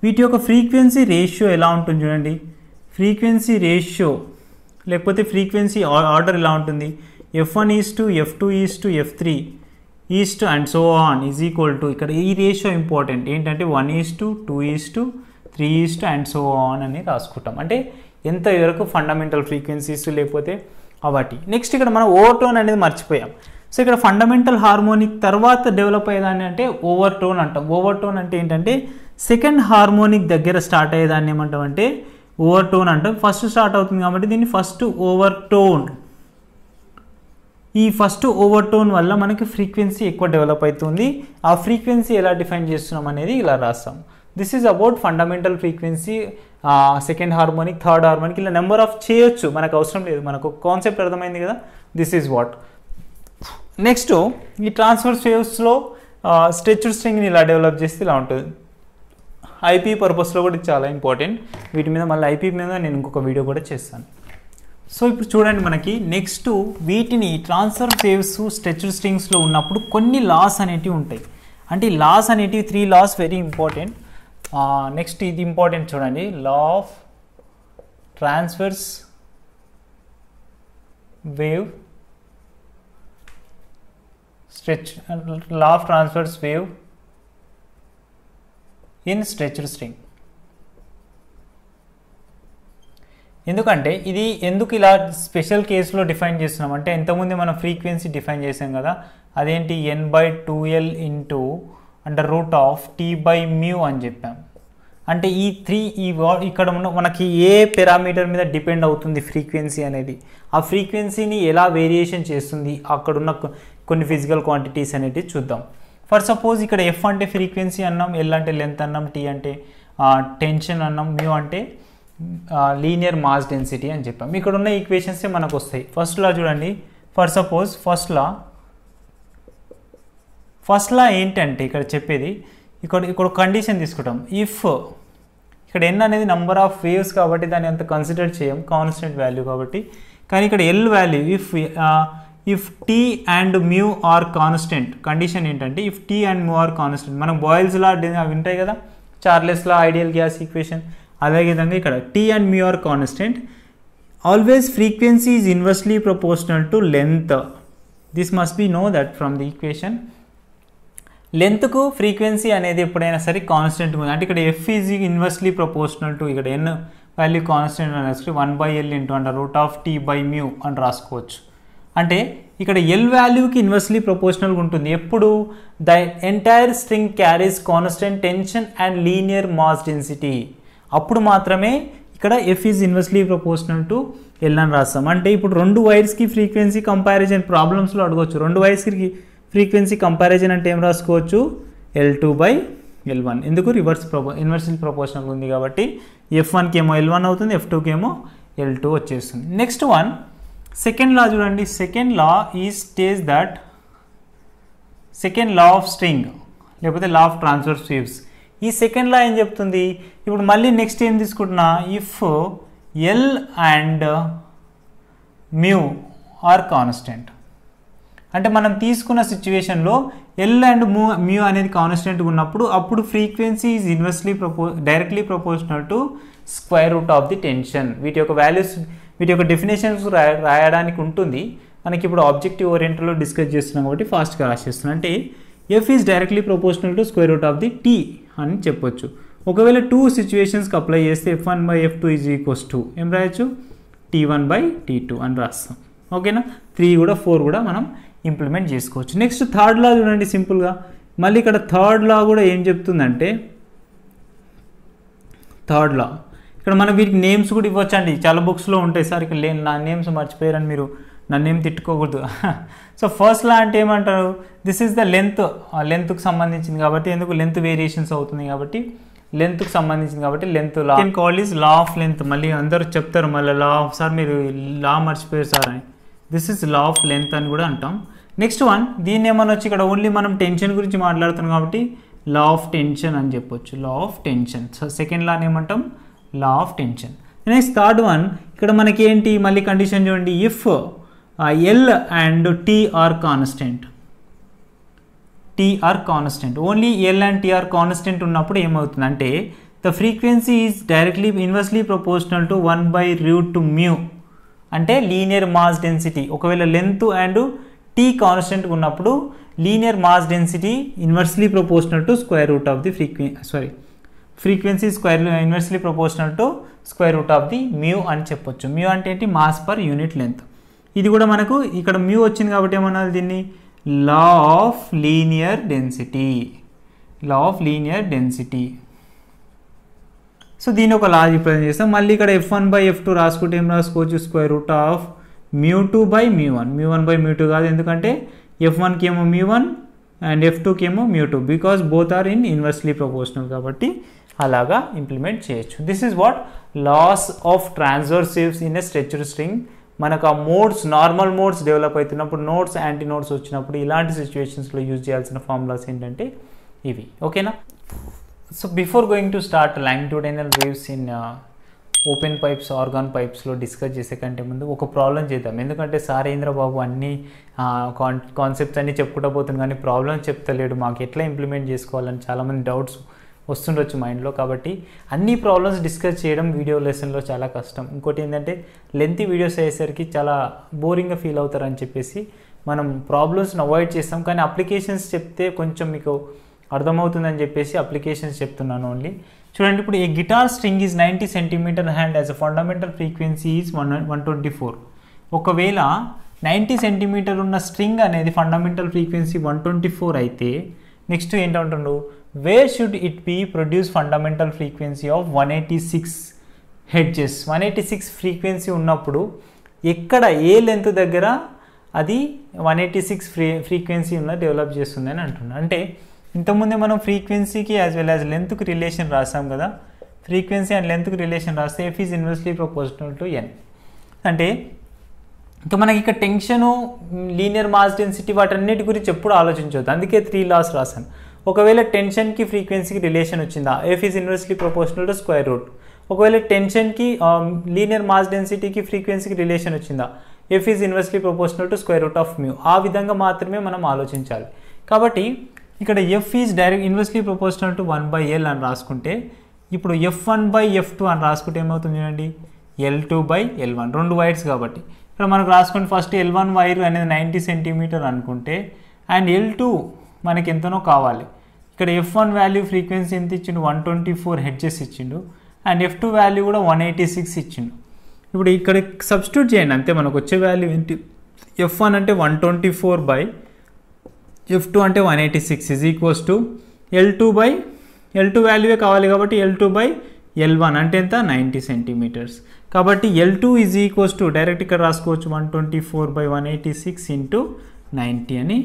వీటి యొక్క ఫ్రీక్వెన్సీ రేషియో ఎలా ఉంటుంది చూడండి, ఫ్రీక్వెన్సీ రేషియో లేకపోతే ఫ్రీక్వెన్సీ ఆర్డర్ ఎలా ఉంటుంది, F1 is to F2 is to F3 is to and so on is equal to, ఇక్కడ ఈ రేషియో ఇంపార్టెంట్ ఏంటంటే 1 is to 2 is to 3 is to and so on అని రాసుకుంటాం. అంటే ఎంత వరకు ఫండమెంటల్ ఫ్రీక్వెన్సీస్ లేకపోతే అవటి. నెక్స్ట్ ఇక్కడ మనం ఓవర్టోన్ అనేది మర్చిపోయాం. సో ఇక్కడ ఫండమెంటల్ హార్మోనిక్ తర్వాత డెవలప్ అయ్యేదాన్ని అంటే ఓవర్టోన్ అంటాం. ఓవర్టోన్ అంటే ఏంటంటే సెకండ్ హార్మోనిక్ దగ్గర స్టార్ట్ అయ్యేదాన్ని ఏమంటాం అంటే ఓవర్టోన్ అంటాం. ఫస్ట్ స్టార్ట్ అవుతుంది కాబట్టి దీన్ని ఫస్ట్ ఓవర్టోన్. ఈ ఫస్ట్ ఓవర్టోన్ వల్ల మనకి ఫ్రీక్వెన్సీ ఎక్కువ డెవలప్ అవుతుంది. ఆ ఫ్రీక్వెన్సీ ఎలా డిఫైన్ చేస్తున్నాం అనేది ఇలా రాస్తాం. This is about fundamental frequency, second harmonic, third harmonic, ఇలా నెంబర్ ఆఫ్ చేయొచ్చు, మనకు అవసరం లేదు, మనకు కాన్సెప్ట్ అర్థమైంది కదా. This is what. నెక్స్ట్ ఈ ట్రాన్స్ఫర్ వేవ్స్లో స్ట్రెచ్డ్ స్ట్రింగ్ని ఇలా డెవలప్ చేస్తే ఇలా ఉంటుంది. ఐపీ పర్పస్లో కూడా చాలా ఇంపార్టెంట్. వీటి మీద మళ్ళీ ఐపీ మీద నేను ఇంకొక వీడియో కూడా చేస్తాను. సో ఇప్పుడు చూడండి మనకి నెక్స్ట్ వీటిని ట్రాన్స్ఫర్ వేవ్స్ స్ట్రెచ్డ్ స్ట్రింగ్స్లో ఉన్నప్పుడు కొన్ని లాస్ అనేటివి ఉంటాయి. అంటే ఈ లాస్ అనేటివి 3 లాస్ వెరీ ఇంపార్టెంట్. నెక్స్ట్ ఇది ఇంపార్టెంట్ చూడండి, law of transfers wave law of transfers wave in stretched string. ఎందుకంటే ఇది ఎందుకు ఇలా స్పెషల్ కేసులో డిఫైన్ చేస్తున్నాం అంటే ఇంతకుముందు మనం ఫ్రీక్వెన్సీ డిఫైన్ చేసాం కదా, అదేంటి n/2L ఇంటూ √T/μ అని చెప్పాం. అంటే ఈ 3 ఇక్కడ ఉన్న మనకి ఏ పారామీటర్ మీద డిపెండ్ అవుతుంది ఫ్రీక్వెన్సీ అనేది, ఆ ఫ్రీక్వెన్సీని ఎలా వేరియేషన్ చేస్తుంది అక్కడున్న కొన్ని ఫిజికల్ క్వాంటిటీస్ అనేవి చూద్దాం. ఫర్ సపోజ్ ఇక్కడ F అంటే ఫ్రీక్వెన్సీ అన్నాం, L అంటే లెంత్ అన్నాం, T అంటే టెన్షన్ అన్నాం, μ అంటే లీనియర్ మాస్ డెన్సిటీ అని చెప్పాం. ఇక్కడ ఉన్న ఈక్వేషన్స్ మనకు వస్తాయి. ఫస్ట్ లా చూడండి, ఫర్ సపోజ్ ఫస్ట్ లా ఏంటంటే ఇక్కడ చెప్పేది ఇక్కడ కండిషన్ తీసుకుంటాం. ఇఫ్ ఇక్కడ n అనేది నెంబర్ ఆఫ్ వేవ్స్ కాబట్టి దాన్ని అంత కన్సిడర్ చేయం, కాన్స్టెంట్ వాల్యూ కాబట్టి. కానీ ఇక్కడ L value if T and μ are constant, condition ఏంటంటే if T and μ are constant. మనం బాయిల్స్ లా అవి ఉంటాయి కదా, Charles law, ideal gas equation, అదే విధంగా ఇక్కడ T and μ are constant, always frequency is inversely proportional to length. This must be know that from the equation. లెంత్కు frequency అనేది ఎప్పుడైనా సరే కాన్స్టెంట్ ఉంది. అంటే ఇక్కడ F is inversely proportional to, ఇక్కడ n వాల్యూ కాన్స్టెంట్ అని రాసుకుంటే 1/L ఇంటూ √T/μ అని రాసుకోవచ్చు. అంటే ఇక్కడ L వాల్యూకి ఇన్వర్స్లీ ప్రపోర్షనల్గా ఉంటుంది. ఎప్పుడు the entire string carries constant tension and linear mass density, అప్పుడు మాత్రమే ఇక్కడ F is inversely proportional to L అని రాస్తాం. అంటే ఇప్పుడు 2 వైర్స్కి ఫ్రీక్వెన్సీ కంపారిజన్ ప్రాబ్లమ్స్లో అడగవచ్చు. 2 వైర్స్కి ఫ్రీక్వెన్సీ కంపారిజన్ అంటే ఏం రాసుకోవచ్చు, L2/L1. ఎందుకు, ఇన్వర్స్లీ ప్రపోర్షనల్ ఉంది కాబట్టి F1కి ఏమో L1 అవుతుంది, F2కి ఏమో L2 వచ్చేస్తుంది. నెక్స్ట్ వన్ సెకండ్ లా చూడండి. Second law stage that second law of string లేకపోతే లా ఆఫ్ ట్రాన్స్ఫర్ వేవ్స్. ఈ సెకండ్ లా ఏం చెప్తుంది, ఇప్పుడు మళ్ళీ నెక్స్ట్ ఏం తీసుకుంటున్నా, if L and μ are constant. అంటే మనం తీసుకున్న సిచ్యువేషన్లో L అండ్ μ అనేది కాన్స్టెంట్గా ఉన్నప్పుడు అప్పుడు frequency is inversely directly proportional to square root of the tension. వీటి యొక్క వాల్యూస్, వీటి యొక్క డెఫినేషన్స్ రాయడానికి ఉంటుంది. మనకి ఇప్పుడు ఆబ్జెక్టివ్ ఓరియంటెడ్లో డిస్కస్ చేస్తున్నాం కాబట్టి ఫాస్ట్గా రాసేస్తున్నాం. అంటే F is directly proportional to square root of the T అని చెప్పొచ్చు. ఒకవేళ 2 సిచ్యువేషన్స్కి అప్లై చేస్తే F1/F2 ఈజ్ ఈక్వల్స్ టు ఏం రాయొచ్చు, T1/T2 అని రాస్తాం. ఓకేనా. 3 కూడా 4 కూడా మనం ఇంప్లిమెంట్ చేసుకోవచ్చు. నెక్స్ట్ థర్డ్ లా చూడండి సింపుల్గా. మళ్ళీ ఇక్కడ థర్డ్ లా కూడా ఏం చెప్తుందంటే, థర్డ్ లా ఇక్కడ మనం వీటికి నేమ్స్ కూడా ఇవ్వచ్చండి, చాలా బుక్స్లో ఉంటాయి. సార్ ఇక్కడ నా నేమ్స్ మర్చిపోయారని మీరు నన్నేం తిట్టుకోకూడదు. సో ఫస్ట్ లా అంటే ఏమంటారు, దిస్ ఈజ్ ద లెంత్కి సంబంధించింది కాబట్టి, ఎందుకు లెంత్ వేరియేషన్స్ అవుతుంది కాబట్టి లెంత్కి సంబంధించింది కాబట్టి length law call is law of length. మళ్ళీ అందరూ చెప్తారు మళ్ళీ లా ఆఫ్, సార్ మీరు లా మర్చిపోయారు సార్ అని. This is law of length అని కూడా అంటాం. నెక్స్ట్ వన్ దీన్ని ఏమన్నా వచ్చి ఇక్కడ ఓన్లీ మనం టెన్షన్ గురించి మాట్లాడుతున్నాం కాబట్టి లా ఆఫ్ టెన్షన్ అని చెప్పొచ్చు, law of tension. So second లాని ఏమంటాం, law of tension. Next third one, ఇక్కడ మనకి ఏంటి మళ్ళీ కండిషన్ చూడండి, if L and T are constant, only L and T are constant ఉన్నప్పుడు ఏమవుతుంది అంటే the frequency is directly inversely proportional to 1/√μ, అంటే లీనియర్ మాస్ డెన్సిటీ. ఒకవేళ లెంత్ అండ్ టీ కాన్స్టెంట్ ఉన్నప్పుడు linear mass density inversely proportional to square root of the frequency square inversely proportional to square root of the mu అని చెప్పొచ్చు. Mu అంటే ఏంటి, mass per unit length. ఇది కూడా మనకు ఇక్కడ మ్యూ వచ్చింది కాబట్టి ఏమన్నా దీన్ని law of linear density. So దీని ఒక లా రిప్రజెంట్ చేస్తాం. మళ్ళీ ఇక్కడ f1/f2 రాసుకుంటే ఏం రాసుకోవచ్చు, స్క్వేర్ రూట్ ఆఫ్ μ2/μ1. μ1/μ2 కాదు, ఎందుకంటే f1కి ఏమో μ1 అండ్ f2కి ఏమో μ2, because both are in inversely proportional, కాబట్టి అలాగా ఇంప్లిమెంట్ చేయొచ్చు. This is what laws of transverse waves in a stretched string. మనకు ఆ మోడ్స్, నార్మల్ మోడ్స్ డెవలప్ అవుతున్నప్పుడు, నోడ్స్ యాంటీ నోడ్స్ వచ్చినప్పుడు ఇలాంటి సిచ్యువేషన్స్లో యూజ్ చేయాల్సిన ఫార్ములాస్ ఏంటంటే ఇవి. ఓకేనా? So before going to start longitudinal waves in open pipes, organ పైప్స్లో డిస్కస్ చేసే కంటే ముందు ఒక ప్రాబ్లం చేద్దాం. ఎందుకంటే సారేంద్ర బాబు అన్ని కాన్సెప్ట్స్ అన్నీ చెప్పుకుంటూ పోతుంది కానీ ప్రాబ్లమ్స్ చెప్తలేడు, మాకు ఎట్లా ఇంప్లిమెంట్ చేసుకోవాలని చాలామంది డౌట్స్ వస్తుండొచ్చు మైండ్లో. కాబట్టి అన్ని ప్రాబ్లమ్స్ డిస్కస్ చేయడం వీడియో లెసన్లో చాలా కష్టం. ఇంకోటి ఏంటంటే లెంతీ వీడియోస్ అయ్యేసరికి చాలా బోరింగ్గా ఫీల్ అవుతారని చెప్పేసి మనం ప్రాబ్లమ్స్ని అవాయిడ్ చేస్తాం. కానీ అప్లికేషన్స్ చెప్తే కొంచెం మీకు అర్థమవుతుందని చెప్పేసి అప్లికేషన్స్ చెప్తున్నాను ఓన్లీ. చూడండి, ఇప్పుడు a guitar string is 90 centimetre and as a fundamental frequency is 124. ఒకవేళ 90 సెంటీమీటర్ ఉన్న స్ట్రింగ్ అనేది ఫండమెంటల్ ఫ్రీక్వెన్సీ 124 అయితే నెక్స్ట్ ఏంటంటుండు, where should it be produce fundamental frequency of 186 hertz. 186 frequency ఉన్నప్పుడు ఎక్కడ ఏ లెంత్ దగ్గర అది 186 ఫ్రీక్వెన్సీ ఉన్న డెవలప్ చేస్తుంది అని అంటున్నాను. అంటే ఇంతకుముందే మనం ఫ్రీక్వెన్సీకి యాజ్ వెల్ యాజ్ లెంత్కి రిలేషన్ రాసాం కదా. ఫ్రీక్వెన్సీ అండ్ లెంత్కి రిలేషన్ రాస్తే F is inversely proportional to N. అంటే ఇంకా మనకి ఇక్కడ టెన్షను, లీనియర్ మాస్ డెన్సిటీ వాటన్నిటి గురించి ఎప్పుడు ఆలోచించవద్దు. అందుకే 3 లాస్ రాశాను. ఒకవేళ టెన్షన్కి ఫ్రీక్వెన్సీకి రిలేషన్ వచ్చిందా, F is inversely proportional to square route. ఒకవేళ టెన్షన్కి లీనియర్ మాస్ డెన్సిటీకి ఫ్రీక్వెన్సీకి రిలేషన్ వచ్చిందా, F is inversely proportional to square root of mu. ఆ విధంగా మాత్రమే మనం ఆలోచించాలి. కాబట్టి ఇక్కడ F is direct inversely proportional to 1/L అని రాసుకుంటే, ఇప్పుడు f1/f2 అని రాసుకుంటే ఏమవుతుంది చూడండి, L2/L1, 2 వైర్స్ కాబట్టి. ఇక్కడ మనకు రాసుకుంటే ఫస్ట్ L1 వైర్ అనేది 90 సెంటీమీటర్ అనుకుంటే, అండ్ L2 మనకి ఎంతనో కావాలి. ఇక్కడ f1 వాల్యూ ఫ్రీక్వెన్సీ ఎంత ఇచ్చిండు, 124 హెడ్జెస్ ఇచ్చిండు, అండ్ f2 వాల్యూ కూడా 186 ఇచ్చిండు. ఇప్పుడు ఇక్కడ సబ్స్టిట్యూట్ చేయండి అంతే, మనకు వచ్చే వాల్యూ ఏంటి, f1 అంటే 124/f2 అంటే 186 ఈజ్ ఈక్వల్స్ టు L2 వాల్యూవే కావాలి కాబట్టి L2/L1 అంటే ఎంత, 90 సెంటీమీటర్స్. కాబట్టి L2 is equals to direct ఇక్కడ రాసుకోవచ్చు 124/186 ఇంటూ 90 అని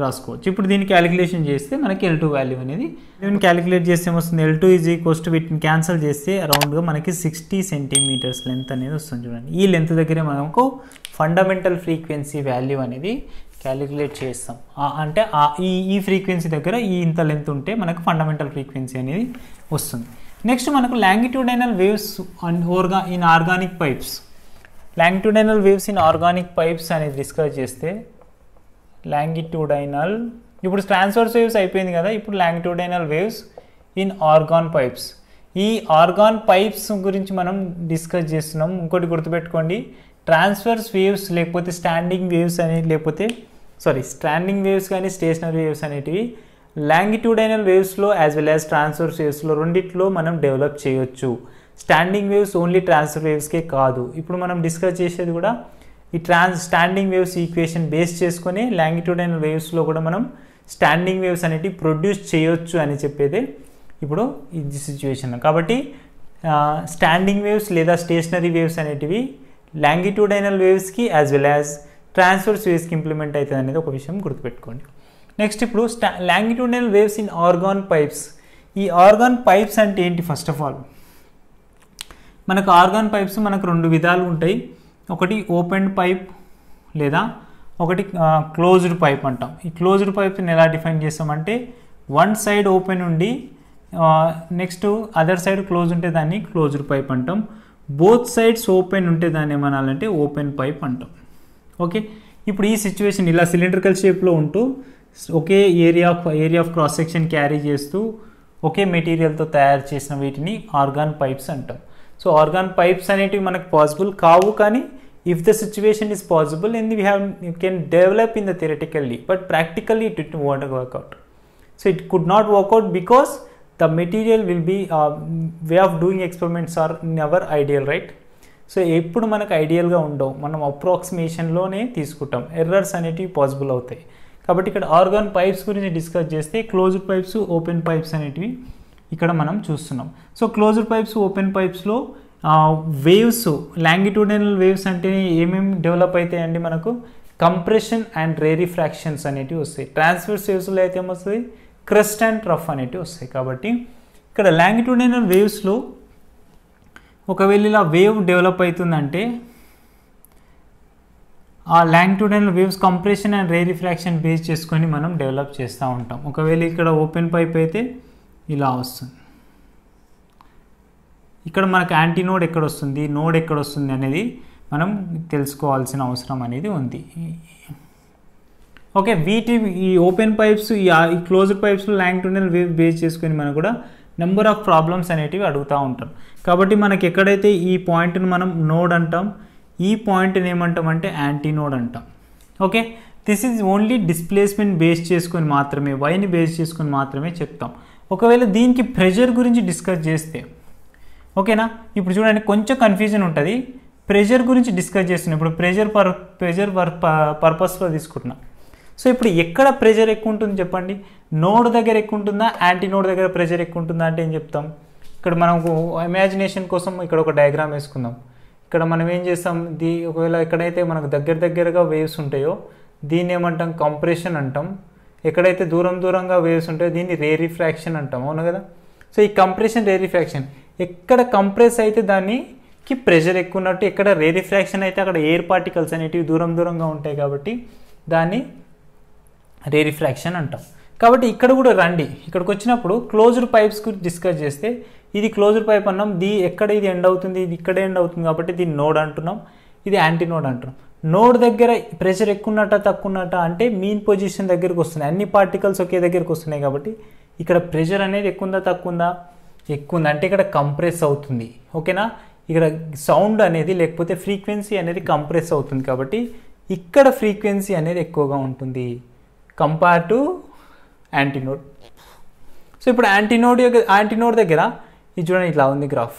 రాసుకోవచ్చు. ఇప్పుడు దీన్ని క్యాలిక్యులేషన్ చేస్తే మనకి L2 వాల్యూ అనేది, దీన్ని క్యాలిక్యులేట్ చేస్తే ఏమొస్తుంది, L2 ఈజ్ ఈక్వల్స్ టు వీటిని క్యాన్సల్ చేస్తే అరౌండ్గా మనకి 60 సెంటీమీటర్స్ లెంత్ అనేది వస్తుంది చూడండి. ఈ లెంత్ దగ్గరే మనకు ఫండమెంటల్ ఫ్రీక్వెన్సీ వాల్యూ అనేది క్యాలిక్యులేట్ చేస్తాం. అంటే ఈ ఫ్రీక్వెన్సీ దగ్గర ఇంత లెంత్ ఉంటే మనకు ఫండమెంటల్ ఫ్రీక్వెన్సీ అనేది వస్తుంది. నెక్స్ట్ మనకు longitudinal waves in organic pipes. Longitudinal waves in organic pipes అనేది డిస్కస్ చేస్తే, లాంగిట్యూడినల్, ఇప్పుడు ట్రాన్స్వర్స్ వేవ్స్ అయిపోయింది కదా, ఇప్పుడు longitudinal waves in organ pipes. ఈ ఆర్గాన్ పైప్స్ గురించి మనం డిస్కస్ చేస్తున్నాం. ఇంకోటి గుర్తుపెట్టుకోండి, ట్రాన్స్వర్స్ వేవ్స్ లేకపోతే స్టాండింగ్ వేవ్స్ అనేది, స్టాండింగ్ వేవ్స్ కానీ స్టేషనరీ వేవ్స్ అనేటివి లాంగిట్యూడినల్ వేవ్స్లో యాజ్ వెల్ యాజ్ ట్రాన్స్వర్స్ వేవ్స్లో రెండిట్లో మనం డెవలప్ చేయొచ్చు. స్టాండింగ్ వేవ్స్ ఓన్లీ ట్రాన్స్ఫర్ వేవ్స్కే కాదు. ఇప్పుడు మనం డిస్కస్ చేసేది కూడా ఈ స్టాండింగ్ వేవ్స్ ఈక్వేషన్ బేస్ చేసుకొని లాంగిట్యూడినల్ వేవ్స్లో కూడా మనం స్టాండింగ్ వేవ్స్ అనేటివి ప్రొడ్యూస్ చేయొచ్చు అని చెప్పేదే ఇప్పుడు ఇది సిచ్యువేషన్. కాబట్టి స్టాండింగ్ వేవ్స్ లేదా స్టేషనరీ వేవ్స్ అనేటివి లాంగిట్యూడినల్ వేవ్స్కి యాజ్ వెల్ యాజ్ ట్రాన్స్వర్స్ వేవ్స్కి ఇంప్లిమెంట్ అవుతుంది అనేది ఒక విషయం గుర్తుపెట్టుకోండి. నెక్స్ట్ ఇప్పుడు longitudinal waves in organ pipes. ఈ ఆర్గాన్ పైప్స్ అంటే ఏంటి, ఫస్ట్ ఆఫ్ ఆల్ మనకు ఆర్గాన్ పైప్స్ మనకు 2 విధాలు ఉంటాయి. ఒకటి ఓపెన్ పైప్ లేదా ఒకటి క్లోజ్డ్ పైప్ అంటాం. ఈ క్లోజ్డ్ పైప్ని ఎలా డిఫైన్ చేస్తామంటే, వన్ సైడ్ ఓపెన్ ఉండి నెక్స్ట్ అదర్ సైడ్ క్లోజ్ ఉంటే దాన్ని క్లోజ్డ్ పైప్ అంటాం. బోత్ సైడ్స్ ఓపెన్ ఉంటే దాన్ని ఏమనాలంటే ఓపెన్ పైప్ అంటాం. ఓకే, ఇప్పుడు ఈ సిచ్యువేషన్ ఇలా సిలిండ్రికల్ షేప్లో ఉంటూ ఒకే area of cross section carry చేస్తూ ఒకే మెటీరియల్తో తయారు చేసిన వీటిని ఆర్గాన్ పైప్స్ అంటాం. సో ఆర్గాన్ పైప్స్ అనేటివి మనకు పాసిబుల్ కావు, కానీ if the situation is possible and you can develop in the theoretically, but practically it won't work out. So it could not work out because the material will be way of doing experiments are never ideal, right? So ఎప్పుడు మనకు ఐడియల్గా ఉండవు, మనం అప్రాక్సిమేషన్లోనే తీసుకుంటాం, errors అనేటివి possible అవుతాయి. కాబట్టి ఇక్కడ organ pipes గురించి డిస్కస్ చేస్తే క్లోజ్డ్ పైప్స్, ఓపెన్ పైప్స్ అనేటివి ఇక్కడ మనం చూస్తున్నాం. సో క్లోజ్డ్ పైప్స్, ఓపెన్ పైప్స్లో వేవ్స్, లాంగిట్యూడినల్ వేవ్స్ అంటే ఏమేమి డెవలప్ అవుతాయండి, మనకు కంప్రెషన్ అండ్ రేరిఫ్రాక్షన్స్ అనేటివి వస్తాయి. ట్రాన్స్వర్స్ వేవ్స్లో అయితే ఏమొస్తుంది, క్రస్ట్ అండ్ ట్రఫ్ అనేటివి వస్తాయి. కాబట్టి ఇక్కడ లాంగిట్యూడినల్ వేవ్స్లో ఒకవేళ ఇలా వేవ్ డెవలప్ అవుతుందంటే ఆ longitudinal waves compression and rarefaction base చేసుకొని మనం డెవలప్ చేస్తూ ఉంటాం. ఒకవేళ ఇక్కడ ఓపెన్ పైప్ అయితే ఇలా వస్తుంది. ఇక్కడ మనకు యాంటీనోడ్ ఎక్కడ వస్తుంది, నోడ్ ఎక్కడ వస్తుంది అనేది మనం తెలుసుకోవాల్సిన అవసరం అనేది ఉంది. ఓకే, ఈ ఓపెన్ పైప్స్, ఈ క్లోజ్డ్ పైప్స్లో లాంగిట్యూడినల్ వేవ్ బేస్ చేసుకొని మనం కూడా నెంబర్ ఆఫ్ ప్రాబ్లమ్స్ అనేటివి అడుగుతూ ఉంటాం. కాబట్టి మనకి ఎక్కడైతే ఈ పాయింట్ని మనం నోడ్ అంటాం, ఈ పాయింట్ని ఏమంటాం అంటే యాంటీనోడ్ అంటాం. Okay, this is only displacement base చేసుకొని మాత్రమే, వైని బేస్ చేసుకొని మాత్రమే చెప్తాం. ఒకవేళ దీనికి ప్రెషర్ గురించి డిస్కస్ చేస్తే, ఓకేనా, ఇప్పుడు చూడండి కొంచెం కన్ఫ్యూజన్ ఉంటుంది. ప్రెషర్ గురించి డిస్కస్ చేస్తున్నాం, ఇప్పుడు ప్రెషర్ పర్పస్లో తీసుకుంటున్నాం. సో ఇప్పుడు ఎక్కడ ప్రెషర్ ఎక్కువ ఉంటుంది చెప్పండి, నోడ్ దగ్గర ఎక్కువ ఉంటుందా, యాంటీనోడ్ దగ్గర ప్రెషర్ ఎక్కువ ఉంటుందా అంటే ఏం చెప్తాం. ఇక్కడ మనకు ఇమాజినేషన్ కోసం ఇక్కడ ఒక డయాగ్రామ్ వేసుకుందాం. ఇక్కడ మనం ఏం చేస్తాం, ఒకవేళ ఎక్కడైతే మనకు దగ్గరగా వేవ్స్ ఉంటాయో దీన్ని ఏమంటాం, కంప్రెషన్ అంటాం. ఎక్కడైతే దూరంగా వేవ్స్ ఉంటాయో దీన్ని రేరిఫ్రాక్షన్ అంటాం, అవును కదా. సో ఈ కంప్రెషన్, రేరిఫ్రాక్షన్, ఎక్కడ కంప్రెస్ అయితే దానికి ప్రెషర్ ఎక్కువ ఉన్నట్టు, ఎక్కడ రేరిఫ్రాక్షన్ అయితే అక్కడ ఎయిర్ పార్టికల్స్ అనేటివి దూరంగా ఉంటాయి కాబట్టి దాన్ని రేరిఫ్రాక్షన్ అంటాం. కాబట్టి ఇక్కడ కూడా రండి, ఇక్కడికి వచ్చినప్పుడు క్లోజ్డ్ పైప్స్ గురించి డిస్కస్ చేస్తే ఇది క్లోజ్డ్ పైప్ అన్నాం, ఎక్కడ ఇది ఎండ్ అవుతుంది, ఇది ఇక్కడ ఎండ్ అవుతుంది కాబట్టి దీన్ని నోడ్ అంటున్నాం, ఇది యాంటీనోడ్ అంటున్నాం. నోడ్ దగ్గర ప్రెషర్ ఎక్కువ ఉన్నట్ట తక్కువ ఉన్నట్ట అంటే మీన్ పొజిషన్ దగ్గరకు వస్తున్నాయి, అన్ని పార్టికల్స్ ఒకే దగ్గరకు వస్తున్నాయి కాబట్టి ఇక్కడ ప్రెషర్ అనేది ఎక్కువ ఉందా తక్కువ ఉందా, ఎక్కువ ఉంది అంటే ఇక్కడ కంప్రెస్ అవుతుంది. ఓకేనా, ఇక్కడ సౌండ్ అనేది లేకపోతే ఫ్రీక్వెన్సీ అనేది కంప్రెస్ అవుతుంది కాబట్టి ఇక్కడ ఫ్రీక్వెన్సీ అనేది ఎక్కువగా ఉంటుంది కంపేర్ టు యాంటీనోడ్. సో ఇప్పుడు యాంటీనోడ్ దగ్గర ఇది చూడండి ఇట్లా ఉంది గ్రాఫ్.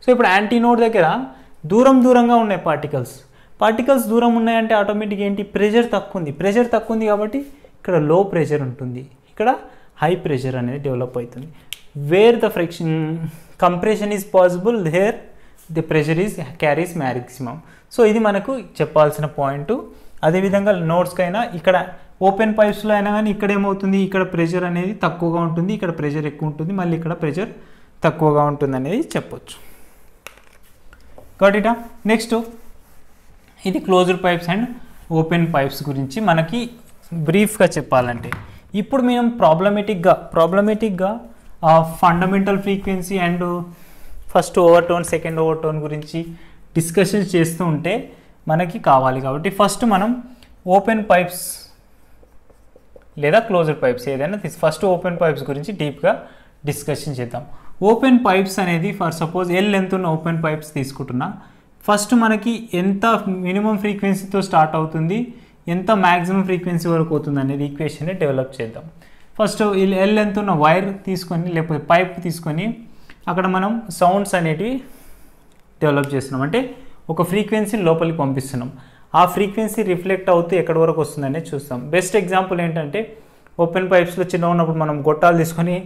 సో ఇప్పుడు యాంటీనోడ్ దగ్గర దూరంగా ఉన్నాయి పార్టికల్స్ దూరం ఉన్నాయంటే ఆటోమేటిక్ ఏంటి, ప్రెషర్ తక్కువ ఉంది కాబట్టి ఇక్కడ లో ప్రెషర్ ఉంటుంది, ఇక్కడ హై ప్రెషర్ అనేది డెవలప్ అవుతుంది. Where the compression is possible, there the pressure carries maximum. So ఇది మనకు చెప్పాల్సిన పాయింట్. అదేవిధంగా నోడ్స్కైనా ఇక్కడ ఓపెన్ పైప్స్లో అయినా కానీ ఇక్కడ ఏమవుతుంది, ఇక్కడ ప్రెషర్ అనేది తక్కువగా ఉంటుంది, ఇక్కడ ప్రెషర్ ఎక్కువ ఉంటుంది, మళ్ళీ ఇక్కడ ప్రెషర్ తక్కువగా ఉంటుంది అనేది చెప్పొచ్చు. కాబట్టి నెక్స్ట్ ఇది closed pipes and open pipes గురించి మనకి బ్రీఫ్గా చెప్పాలంటే, ఇప్పుడు మేము ప్రాబ్లమేటిక్గా fundamental frequency and first overtone, second overtone గురించి డిస్కషన్ చేస్తూ ఉంటే మనకి కావాలి. కాబట్టి ఫస్ట్ మనం ఓపెన్ పైప్స్ లేదా క్లోజ్డ్ పైప్స్ ఏదైనా ఫస్ట్ ఓపెన్ పైప్స్ గురించి డీప్గా డిస్కషన్ చేద్దాం. ఓపెన్ పైప్స్ అనేది ఫర్ సపోజ్ ఎల్ లెంత్ ఉన్న ఓపెన్ పైప్స్ తీసుకుంటున్నా, ఫస్ట్ మనకి ఎంత మినిమం ఫ్రీక్వెన్సీతో స్టార్ట్ అవుతుంది, ఎంత మ్యాక్సిమం ఫ్రీక్వెన్సీ వరకు అవుతుంది అనేది ఈక్వేషన్ని డెవలప్ చేద్దాం. ఫస్ట్ ఎల్ లెంత్ ఉన్న వైర్ తీసుకొని లేకపోతే పైప్ తీసుకొని అక్కడ మనం సౌండ్స్ అనేటివి డెవలప్ చేస్తున్నాం, అంటే ఒక ఫ్రీక్వెన్సీని లోపలికి పంపిస్తున్నాం. ఆ ఫ్రీక్వెన్సీ రిఫ్లెక్ట్ అవుతూ ఎక్కడి వరకు వస్తుంది అనేది చూస్తాం. బెస్ట్ ఎగ్జాంపుల్ ఏంటంటే ఓపెన్ పైప్స్లో చిన్నగా ఉన్నప్పుడు మనం గొట్టాలు తీసుకొని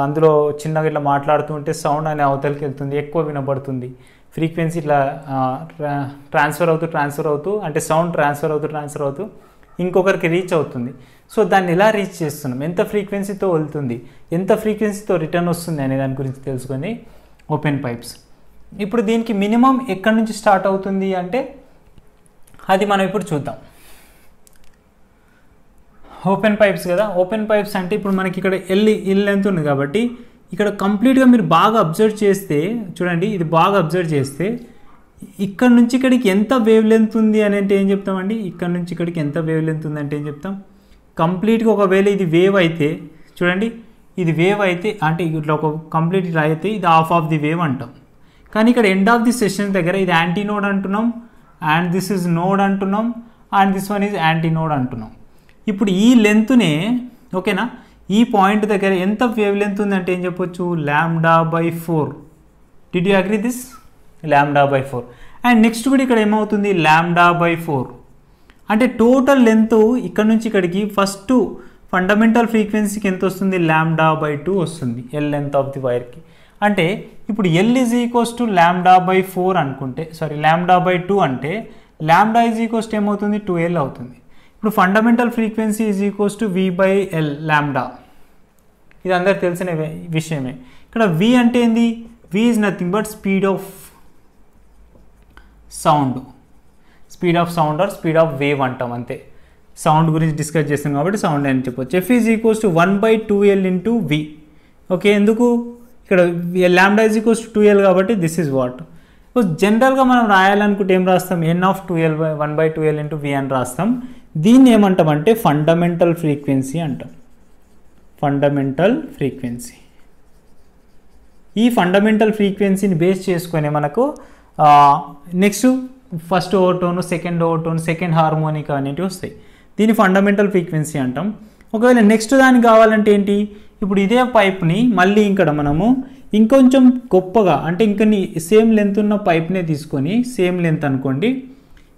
అందులో చిన్నగా ఇట్లా మాట్లాడుతూ ఉంటే సౌండ్ అనే అవతలకి వెళ్తుంది, ఎక్కువ వినబడుతుంది. ఫ్రీక్వెన్సీ ఇట్లా ట్రాన్స్ఫర్ అవుతూ అంటే సౌండ్ ట్రాన్స్ఫర్ అవుతూ ఇంకొకరికి రీచ్ అవుతుంది. సో దాన్ని ఎలా రీచ్ చేస్తున్నాం, ఎంత ఫ్రీక్వెన్సీతో వెళ్తుంది, ఎంత ఫ్రీక్వెన్సీతో రిటర్న్ వస్తుంది అనే దాని గురించి తెలుసుకొని ఓపెన్ పైప్స్. ఇప్పుడు దీనికి మినిమం ఎక్కడి నుంచి స్టార్ట్ అవుతుంది అంటే అది మనం ఇప్పుడు చూద్దాం. ఓపెన్ పైప్స్ కదా, ఓపెన్ పైప్స్ అంటే ఇప్పుడు మనకి ఇక్కడ ఎల్ లెంత్ ఉంది కాబట్టి ఇక్కడ కంప్లీట్గా మీరు బాగా అబ్జర్వ్ చేస్తే చూడండి, ఇది బాగా అబ్జర్వ్ చేస్తే ఇక్కడ నుంచి ఇక్కడికి ఎంత వేవ్ లెంత్ ఉంది అని అంటే ఏం చెప్తామండి, ఇక్కడ నుంచి ఇక్కడికి ఎంత వేవ్ లెంత్ ఉంది అంటే ఏం చెప్తాం, కంప్లీట్గా ఒకవేళ ఇది వేవ్ అయితే చూడండి, ఇది వేవ్ అయితే అంటే ఇట్లా ఒక కంప్లీట్ ఇట్లా అయితే ఇది హాఫ్ ఆఫ్ ది వేవ్ అంటాం. కానీ ఇక్కడ ఎండ్ ఆఫ్ ది సెషన్ దగ్గర ఇది యాంటీ నోడ్ అంటున్నాం, అండ్ దిస్ ఇస్ నోడ్ అంటున్నాం, and this one is anti node అంటున్నాం. ఇప్పుడు ఈ లెంత్నే ఓకేనా, ఈ పాయింట్ దగ్గర ఎంత వేవ్ లెంత్ ఉందంటే ఏం చెప్పొచ్చు, λ/4. Did you agree this, λ/4. And next కూడా ఇక్కడ ఏమవుతుంది, λ/4. అంటే టోటల్ లెంత్ ఇక్కడ నుంచి ఇక్కడికి ఫస్ట్ ఫండమెంటల్ ఫ్రీక్వెన్సీకి ఎంత వస్తుంది, λ/2 వస్తుంది ఎల్ లెంత్ ఆఫ్ ది వైర్కి. అంటే ఇప్పుడు ఎల్ ఈజ్ ఈక్వల్స్ టు λ/4 అనుకుంటే λ/2 అంటే λ ఈజ్ ఈక్వల్స్ టు ఏమవుతుంది, 2L అవుతుంది. ఇప్పుడు fundamental frequency is equals to V/L λ. ఇది అందరికి తెలిసిన విషయమే. ఇక్కడ V అంటే ఏంది, V is nothing but speed of sound, speed of sound or speed of wave అంటాం అంతే. సౌండ్ గురించి డిస్కస్ చేస్తాం కాబట్టి సౌండ్ అని చెప్పొచ్చు. F is equals to 1/2L into V. Okay, ఎందుకు ఇక్కడ λ ఈజ్ ఈక్వల్స్ టు 2L కాబట్టి దిస్ ఈజ్ వాట్. జనరల్గా మనం రాయాలనుకుంటే ఏం రాస్తాం, N/2L 1/2L ఇంటూ V అని రాస్తాం. దీన్ని ఏమంటామంటే ఫండమెంటల్ ఫ్రీక్వెన్సీ అంటాం, ఫండమెంటల్ ఫ్రీక్వెన్సీ. ఈ ఫండమెంటల్ ఫ్రీక్వెన్సీని బేస్ చేసుకొని మనకు next first overtone, second overtone, second harmonic అనేటివి వస్తాయి. దీన్ని ఫండమెంటల్ ఫ్రీక్వెన్సీ అంటాం. ఒకవేళ నెక్స్ట్ దానికి కావాలంటే ఏంటి, ఇప్పుడు ఇదే పైప్ని మళ్ళీ ఇక్కడ మనము ఇంకొంచెం గొప్పగా అంటే ఇంకొన్ని సేమ్ లెంత్ ఉన్న పైప్నే తీసుకొని, సేమ్ లెంత్ అనుకోండి,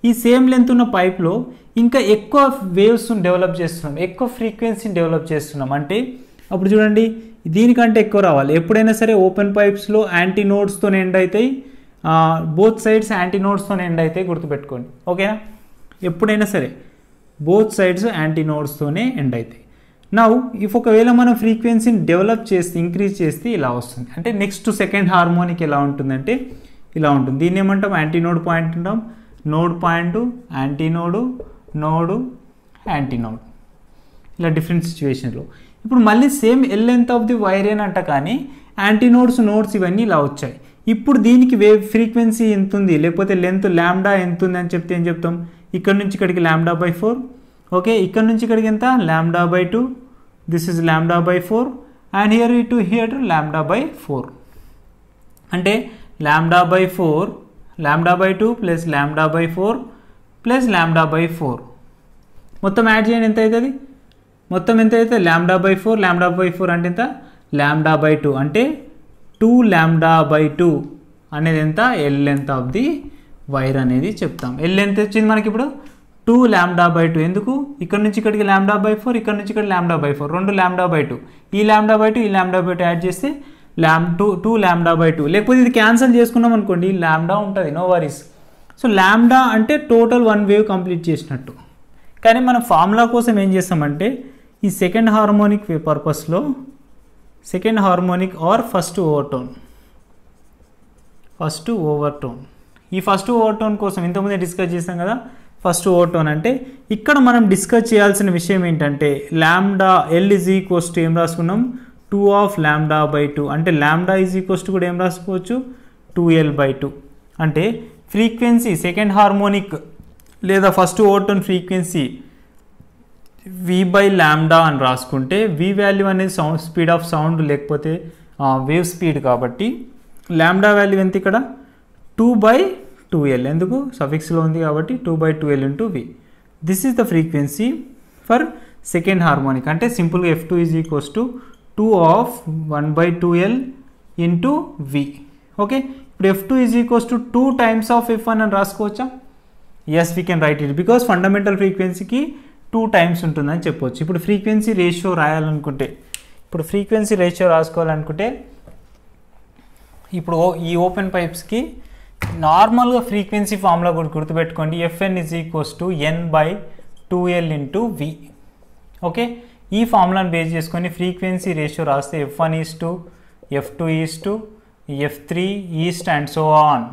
ఈ సేమ్ లెంత్ ఉన్న పైప్లో ఇంకా ఎక్కువ వేవ్స్ డెవలప్ చేస్తున్నాం, ఎక్కువ ఫ్రీక్వెన్సీని డెవలప్ చేస్తున్నాం. అంటే అప్పుడు చూడండి దీనికంటే ఎక్కువ రావాలి. ఎప్పుడైనా సరే ఓపెన్ పైప్స్లో యాంటీ నోడ్స్తో ఎండ్ అవుతాయి, బోత్ సైడ్స్ యాంటీ నోడ్స్తో ఎండ్ అవుతాయి, గుర్తుపెట్టుకోండి ఓకేనా. ఎప్పుడైనా సరే బోత్ సైడ్స్ యాంటీ నోడ్స్తోనే ఎండ్ అవుతాయి. నౌ ఇఫ్ ఒకవేళ మనం ఫ్రీక్వెన్సీని డెవలప్ చేస్తే, ఇంక్రీజ్ చేస్తే ఇలా వస్తుంది. అంటే నెక్స్ట్ సెకండ్ హార్మోనిక్ ఎలా ఉంటుందంటే ఇలా ఉంటుంది. దీన్ని ఏమంటాం, యాంటీ నోడ్ పాయింట్ అంటాం, node point, anti node, node, anti node, ఇలా డిఫరెంట్ సిచ్యువేషన్లో. ఇప్పుడు మళ్ళీ same L length of the wire ఏనంట, కానీ యాంటీ నోడ్స్ ఇవన్నీ ఇలా వచ్చాయి. ఇప్పుడు దీనికి వేవ్ ఫ్రీక్వెన్సీ ఎంత ఉంది, లేకపోతే లెంత్ λ ఎంత ఉంది అని చెప్తే ఏం చెప్తాం, ఇక్కడ నుంచి ఇక్కడికి λ/4. ఓకే, ఇక్కడ నుంచి ఇక్కడికి ఎంత, λ/2. This is λ/4 and here to here λ/4. అంటే λ/4, λ/2 ప్లస్ λ/4 ప్లస్ λ/4 మొత్తం యాడ్ చేయండి, ఎంత అవుతుంది, మొత్తం ఎంత అవుతుంది, λ/4, λ/4 అంటే ఎంత, λ/2 అంటే 2λ/2 అనేది ఎంత, L length of the wire అనేది చెప్తాం. ఎల్ లెంత్ వచ్చింది మనకి ఇప్పుడు 2λ/2. ఎందుకు, ఇక్కడ నుంచి ఇక్కడికి λ/4, ఇక్కడ నుంచి ఇక్కడ λ/4, రెండు λ/2, ఈ λ/2 ఈ λ/2 యాడ్ చేస్తే 2λ/2. లేకపోతే ఇది క్యాన్సిల్ చేసుకున్నాం అనుకోండి, λ ఉంటుంది, నో వరీస్. సో λ అంటే టోటల్ వన్ వేవ్ కంప్లీట్ చేసినట్టు. కానీ మనం ఫార్ములా కోసం ఏం చేస్తామంటే ఈ సెకండ్ హార్మోనిక్ పర్పస్లో second harmonic or first overtone, ఈ ఫస్ట్ ఓవర్టోన్ కోసం ఇంతకుముందే డిస్కస్ చేసాం కదా. ఫస్ట్ ఓవర్టోన్ అంటే ఇక్కడ మనం డిస్కస్ చేయాల్సిన విషయం ఏంటంటే ఎల్ ఈజ్ ఈక్వల్స్ టు ఏం రాసుకున్నాం, 2/λ/2. అంటే λ ఈజ్ ఈక్వల్స్ టు కూడా ఏం రాసుకోవచ్చు, 2L/2. అంటే ఫ్రీక్వెన్సీ సెకండ్ హార్మోనిక్ లేదా ఫస్ట్ ఓవర్టోన్ ఫ్రీక్వెన్సీ V/λ అని రాసుకుంటే, V వాల్యూ అనేది సౌండ్ స్పీడ్ ఆఫ్ సౌండ్ లేకపోతే వేవ్ స్పీడ్ కాబట్టి λ వాల్యూ ఎంత ఇక్కడ 2/2L, ఎందుకు సఫిక్స్లో ఉంది కాబట్టి 2/2L into V. This is the frequency for second harmonic. అంటే సింపుల్గా F2 is equals to 2/1/2L into V. Okay, ఇప్పుడు F2 is equals to 2 times of F1 అని రాసుకోవచ్చా, yes we can write it, because fundamental ఫ్రీక్వెన్సీకి 2 times ఉంటుందని చెప్పవచ్చు. ఇప్పుడు frequency ratio రాయాలనుకుంటే, ఇప్పుడు ఫ్రీక్వెన్సీ రేషియో రాసుకోవాలనుకుంటే, ఇప్పుడు ఈ ఓపెన్ పైప్స్కి నార్మల్గా ఫ్రీక్వెన్సీ ఫార్ములా కూడా గుర్తుపెట్టుకోండి, Fn is equals to N/2L into V. Okay, ఈ ఫార్ములాను బేస్ చేసుకొని ఫ్రీక్వెన్సీ రేషియో రాస్తే F1 is to F2 is to F3 east and so on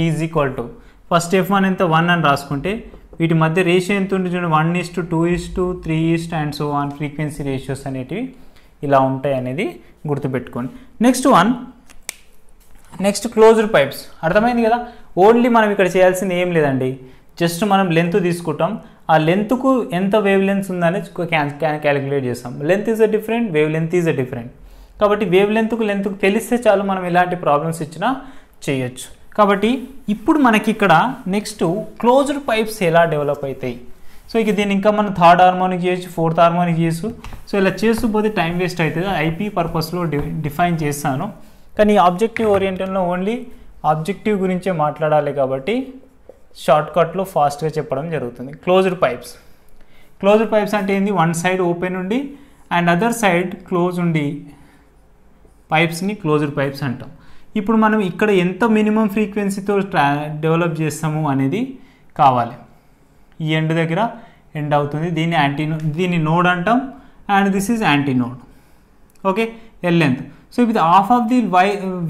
is equal to, first F1 ఎంత 1 అని రాసుకుంటే వీటి మధ్య రేషియో ఎంత ఉంటుంది చూడండి, 1:2, 2:3 and so on frequency ratios అనేటివి ఇలా ఉంటాయి అనేది గుర్తుపెట్టుకోండి. Next closed pipes. అర్థమైంది కదా. ఓన్లీ మనం ఇక్కడ చేయాల్సింది ఏం లేదండి, జస్ట్ మనం లెంత్ తీసుకుంటాం, ఆ లెంత్కు ఎంత వేవ్ లెంత్ ఉందని క్యాలిక్యులేట్ చేస్తాం. Length is a different, wave length is a different. కాబట్టి వేవ్ లెంత్కు తెలిస్తే చాలు మనం ఇలాంటి ప్రాబ్లమ్స్ ఇచ్చినా చేయొచ్చు. కాబట్టి ఇప్పుడు మనకి ఇక్కడ నెక్స్ట్ క్లోజ్డ్ పైప్స్ ఎలా డెవలప్ అవుతాయి. సో ఇక దీన్ని ఇంకా మనం థర్డ్ హార్మోనిక్ చేయొచ్చు, ఫోర్త్ హార్మోనిక్ చేయొచ్చు. సో ఇలా చేస్తూ పోతే టైం వేస్ట్ అవుతుంది. ఐపీ పర్పస్లో డిఫైన్ చేస్తాను, కానీ ఆబ్జెక్టివ్ ఓరియంటెడ్లో ఓన్లీ ఆబ్జెక్టివ్ గురించే మాట్లాడాలి కాబట్టి షార్ట్కట్లో ఫాస్ట్గా చెప్పడం జరుగుతుంది. క్లోజ్డ్ పైప్స్ అంటే ఏంది, వన్ సైడ్ ఓపెన్ ఉండి అండ్ అదర్ సైడ్ క్లోజ్ ఉండి పైప్స్ని క్లోజ్డ్ పైప్స్ అంటాం. ఇప్పుడు మనం ఇక్కడ ఎంత మినిమం ఫ్రీక్వెన్సీతో డెవలప్ చేస్తాము అనేది కావాలి. ఈ ఎండ్ దగ్గర ఎండ్ అవుతుంది, దీన్ని నోడ్ అంటాం and this is anti node. Okay, L length. So ఇప్పుడు హాఫ్ ఆఫ్ ది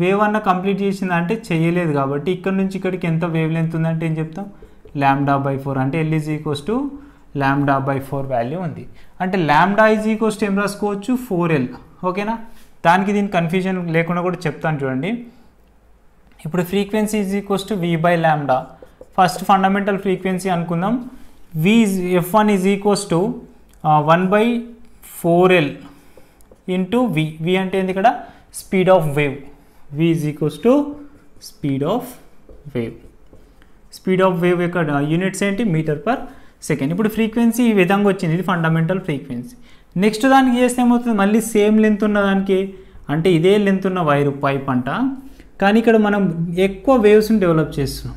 వేవ్ అన్న కంప్లీట్ చేసిందంటే చేయలేదు కాబట్టి ఇక్కడ నుంచి ఇక్కడికి ఎంత వేవ్ లెంత్ ఉందంటే ఏం చెప్తాం, λ/4. అంటే L is equals to λ/4 value ఉంది. అంటే λ ఈజ్ ఈక్వల్స్ టు ఏం రాసుకోవచ్చు, 4L. ఓకేనా, దానికి దీని కన్ఫ్యూజన్ లేకుండా కూడా చెప్తాను చూడండి. ఇప్పుడు frequency is equals to V/λ. First fundamental frequency అనుకుందాం. F1 is equals to 1/4L into V అంటే ఏంది ఇక్కడ, speed of wave. V is equals to speed of wave యొక్క యూనిట్స్ ఏంటి, మీటర్/సెకండ్. ఇప్పుడు ఫ్రీక్వెన్సీ ఈ విధంగా వచ్చింది, ఇది ఫండమెంటల్ ఫ్రీక్వెన్సీ. నెక్స్ట్ దానికి చేస్తే ఏమవుతుంది, మళ్ళీ సేమ్ లెంత్ ఉన్న దానికి, అంటే ఇదే లెంత్ ఉన్న పైప్ అంట, కానీ ఇక్కడ మనం ఎక్కువ వేవ్స్ని డెవలప్ చేస్తున్నాం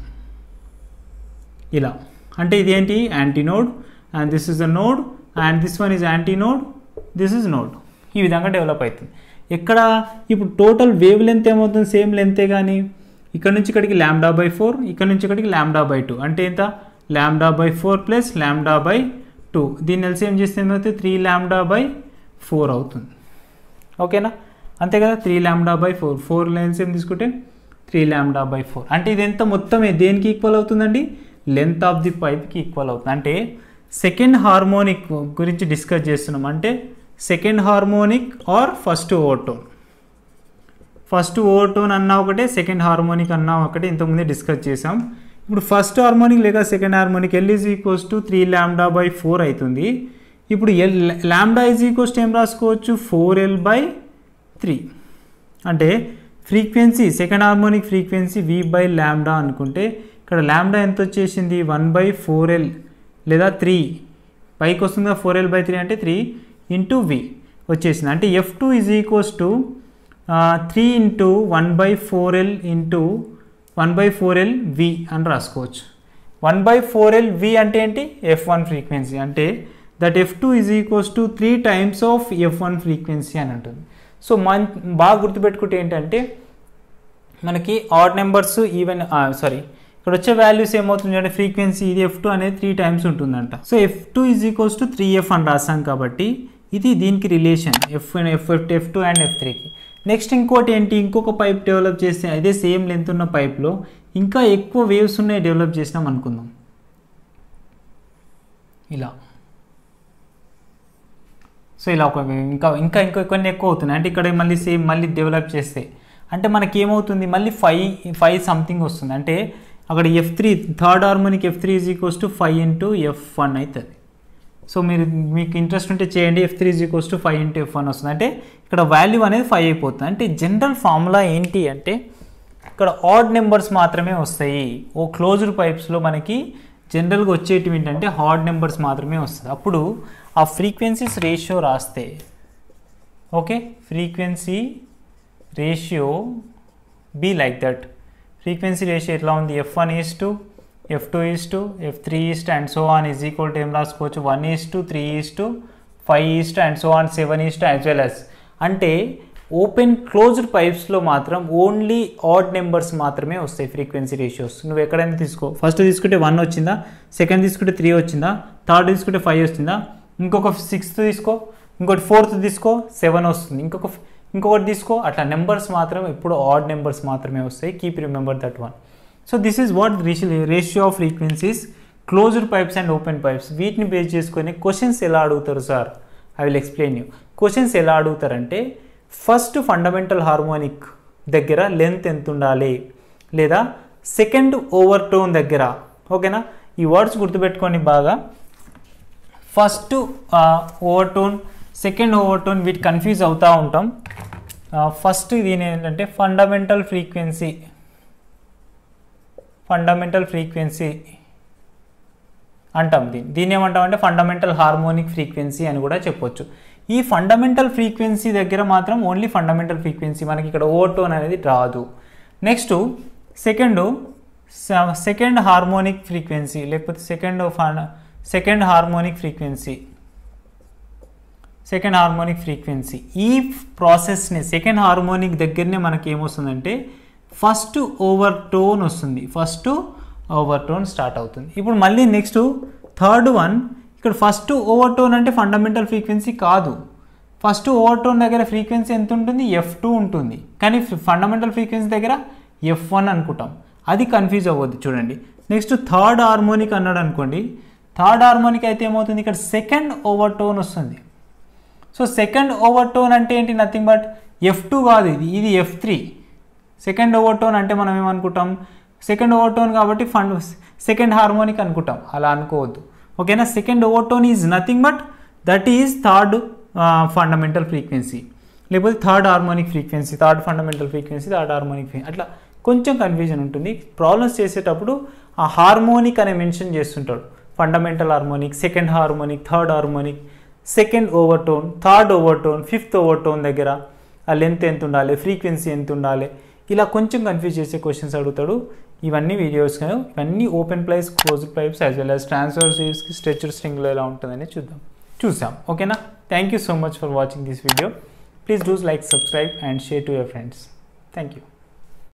ఇలా. అంటే ఇదేంటి, anti node and this is the node and this one is anti node, this is node. ఈ విధంగా డెవలప్ అవుతుంది. ఎక్కడ ఇప్పుడు టోటల్ వేవ్ లెంత్ ఏమవుతుంది, సేమ్ లెంతే, కానీ ఇక్కడ నుంచి ఇక్కడికి λ/4, ఇక్కడ నుంచి ఇక్కడికి λ/2. అంటే ఎంత, λ/4 ప్లస్ λ/2. దీన్ని ఎల్సిఎం చేస్తే ఏమవుతుంది, 3λ/4 అవుతుంది. ఓకేనా, అంతే కదా, 3λ/4. 4 ఎల్సిఎం తీసుకుంటే 3λ/4. అంటే ఇది ఎంత మొత్తం దేనికి ఈక్వల్ అవుతుందండి, లెంత్ ఆఫ్ ది పైప్కి ఈక్వల్ అవుతుంది. అంటే సెకండ్ హార్మోనిక్ గురించి డిస్కస్ చేస్తున్నాం. అంటే second harmonic or first overtone అన్నా ఒకటే, సెకండ్ హార్మోనిక్ అన్నా ఒకటే, ఇంతకుముందే డిస్కస్ చేసాం. ఇప్పుడు ఫస్ట్ హార్మోనిక్ లేక second harmonic L is equals to 3λ/4 అవుతుంది. ఇప్పుడు λ ఈజ్ ఈక్వల్స్ టు ఏం రాసుకోవచ్చు, 4L/3. అంటే frequency second harmonic frequency V/λ అనుకుంటే ఇక్కడ λ ఎంత వచ్చేసింది, 1/4L లేదా 3 పైకి వస్తుంది కదా, 4L/3 అంటే 3 ఇంటూ V వచ్చేసింది. అంటే F2 is equals to 3 into 1/4L into 1/4L V అని రాసుకోవచ్చు. 1/4L V అంటే ఏంటి, F1 ఫ్రీక్వెన్సీ. అంటే that F2 is equals to 3 times of F1 frequency అని ఉంటుంది. సో బాగా గుర్తుపెట్టుకుంటే ఏంటంటే మనకి ఆడ్ నెంబర్స్ ఈవెన్ ఇక్కడ వచ్చే వాల్యూస్ ఏమవుతుంది అంటే, ఫ్రీక్వెన్సీ ఇది F2 అనేది 3 టైమ్స్ ఉంటుందంట. So F2 is equals to 3F అని రాసాం కాబట్టి ఇది దీనికి రిలేషన్, F2 అండ్ F3కి. నెక్స్ట్ ఇంకోటి ఏంటి, ఇంకొక పైప్ డెవలప్ చేస్తే అదే సేమ్ లెంత్ ఉన్న పైప్లో ఇంకా ఎక్కువ వేవ్స్ ఉన్నాయి డెవలప్ చేసినాం అనుకుందాం ఇలా. సో ఇలా ఒక ఇంకా కొన్ని ఎక్కువ అవుతున్నాయి. అంటే ఇక్కడ మళ్ళీ డెవలప్ చేస్తే అంటే మనకి ఏమవుతుంది, మళ్ళీ 5 సంథింగ్ వస్తుంది. అంటే అక్కడ F3 third harmonic F3 is equals to 5 into F1 అవుతుంది. సో మీకు ఇంట్రెస్ట్ ఉంటే చేయండి, F3 is equals to 5 into F1 వస్తుంది. అంటే ఇక్కడ వాల్యూ అనేది 5 అయిపోతుంది. అంటే జనరల్ ఫార్ములా ఏంటి అంటే, ఇక్కడ ఆడ్ నెంబర్స్ మాత్రమే వస్తాయి. క్లోజ్డ్ పైప్స్లో మనకి జనరల్గా వచ్చేటివి ఏంటంటే ఆడ్ నెంబర్స్ మాత్రమే వస్తుంది. అప్పుడు ఆ ఫ్రీక్వెన్సీస్ రేషియో రాస్తే, okay, frequency ratio be like that. Frequency ratio ఎట్లా ఉంది, F1 is to F2 is to F3 is to and so on is equal to ఏం రాసుకోవచ్చు, 1 is to 3 is to 5 is to and so on 7 is to as well as. అంటే open closed పైప్స్లో మాత్రం only odd numbers మాత్రమే వస్తాయి frequency ratios. నువ్వు ఎక్కడైనా తీసుకో, ఫస్ట్ తీసుకుంటే 1 వచ్చిందా, సెకండ్ తీసుకుంటే 3 వచ్చిందా, థర్డ్ తీసుకుంటే 5 వచ్చిందా, ఇంకొక 6th తీసుకో, ఇంకోటి 4th తీసుకో 7 వస్తుంది, ఇంకొకటి తీసుకో. అట్లా నెంబర్స్ మాత్రం ఎప్పుడు ఆడ్ నెంబర్స్ మాత్రమే వస్తాయి. Keep remember that one. So this is what ratio of frequencies closed pipes and open pipes. వీటిని బేస్ చేసుకొని క్వశ్చన్స్ ఎలా అడుగుతారు sir I will explain you. Questions ఎలా అడుగుతారంటే ఫస్ట్ ఫండమెంటల్ హార్మోనిక్ దగ్గర లెంత్ ఎంత ఉండాలి, లేదా సెకండ్ ఓవర్ టోన్ దగ్గర, ఓకేనా, ఈ వర్డ్స్ గుర్తుపెట్టుకోండి బాగా. First over tone, second over tone, వీటి కన్ఫ్యూజ్ అవుతూ ఉంటాం. ఫస్ట్ దీని ఏంటంటే ఫండమెంటల్ ఫ్రీక్వెన్సీ అంటాం. దీన్ని ఏమంటాం అంటే ఫండమెంటల్ హార్మోనిక్ ఫ్రీక్వెన్సీ అని కూడా చెప్పొచ్చు. ఈ ఫండమెంటల్ ఫ్రీక్వెన్సీ దగ్గర మాత్రం ఓన్లీ ఫండమెంటల్ ఫ్రీక్వెన్సీ, మనకి ఇక్కడ ఓవర్ టోన్ అనేది రాదు. నెక్స్ట్ సెకండ్ హార్మోనిక్ ఫ్రీక్వెన్సీ, లేకపోతే సెకండ్ హార్మోనిక్ ఫ్రీక్వెన్సీ, ఈ ప్రాసెస్ని సెకండ్ హార్మోనిక్ దగ్గరనే మనకి ఏమొస్తుందంటే ఫస్ట్ ఓవర్ టోన్ వస్తుంది, ఫస్ట్ ఓవర్ టోన్ స్టార్ట్ అవుతుంది. ఇప్పుడు మళ్ళీ నెక్స్ట్ థర్డ్ వన్, ఇక్కడ ఫస్ట్ ఓవర్ టోన్ అంటే ఫండమెంటల్ ఫ్రీక్వెన్సీ కాదు. ఫస్ట్ ఓవర్ టోన్ దగ్గర ఫ్రీక్వెన్సీ ఎంత ఉంటుంది, F2 ఉంటుంది, కానీ ఫండమెంటల్ ఫ్రీక్వెన్సీ దగ్గర F1 అనుకుంటాం. అది కన్ఫ్యూజ్ అవ్వద్దు. చూడండి, నెక్స్ట్ థర్డ్ హార్మోనిక్ అన్నాడు అనుకోండి, థర్డ్ హార్మోనిక్ అయితే ఏమవుతుంది, ఇక్కడ సెకండ్ ఓవర్ టోన్ వస్తుంది. సో సెకండ్ ఓవర్ టోన్ అంటే ఏంటి, నథింగ్ బట్ F2 కాదు, ఇది F3. సెకండ్ ఓవర్ టోన్ అంటే మనం ఏమనుకుంటాం, సెకండ్ ఓవర్ టోన్ కాబట్టి సెకండ్ హార్మోనిక్ అనుకుంటాం. అలా అనుకోవద్దు, ఓకేనా. Second overtone is nothing but that is third fundamental frequency, లేకపోతే third harmonic frequency, third fundamental frequency, third harmonic frequency, అట్లా కొంచెం కన్ఫ్యూజన్ ఉంటుంది. ప్రాబ్లమ్స్ చేసేటప్పుడు ఆ హార్మోనిక్ అనే మెన్షన్ చేస్తుంటాడు. Fundamental harmonic, second harmonic, third harmonic, second over tone, third over tone, fifth over tone దగ్గర ఆ లెంత్ ఎంత ఉండాలి, ఫ్రీక్వెన్సీ ఎంత ఉండాలి, ఇలా కొంచెం కన్ఫ్యూజ్ చేసే క్వశ్చన్స్ అడుగుతాడు. ఇవన్నీ వీడియోస్, ఇవన్నీ ఓపెన్ ప్లైస్, closed pipes as well as transfer స్ట్రింగ్స్కి స్ట్రెచర్ స్ట్రింగ్లో ఎలా ఉంటుందని చూసాం, ఓకేనా. Thank you so much for watching this video. Please do like, subscribe and share to your friends. Thank you.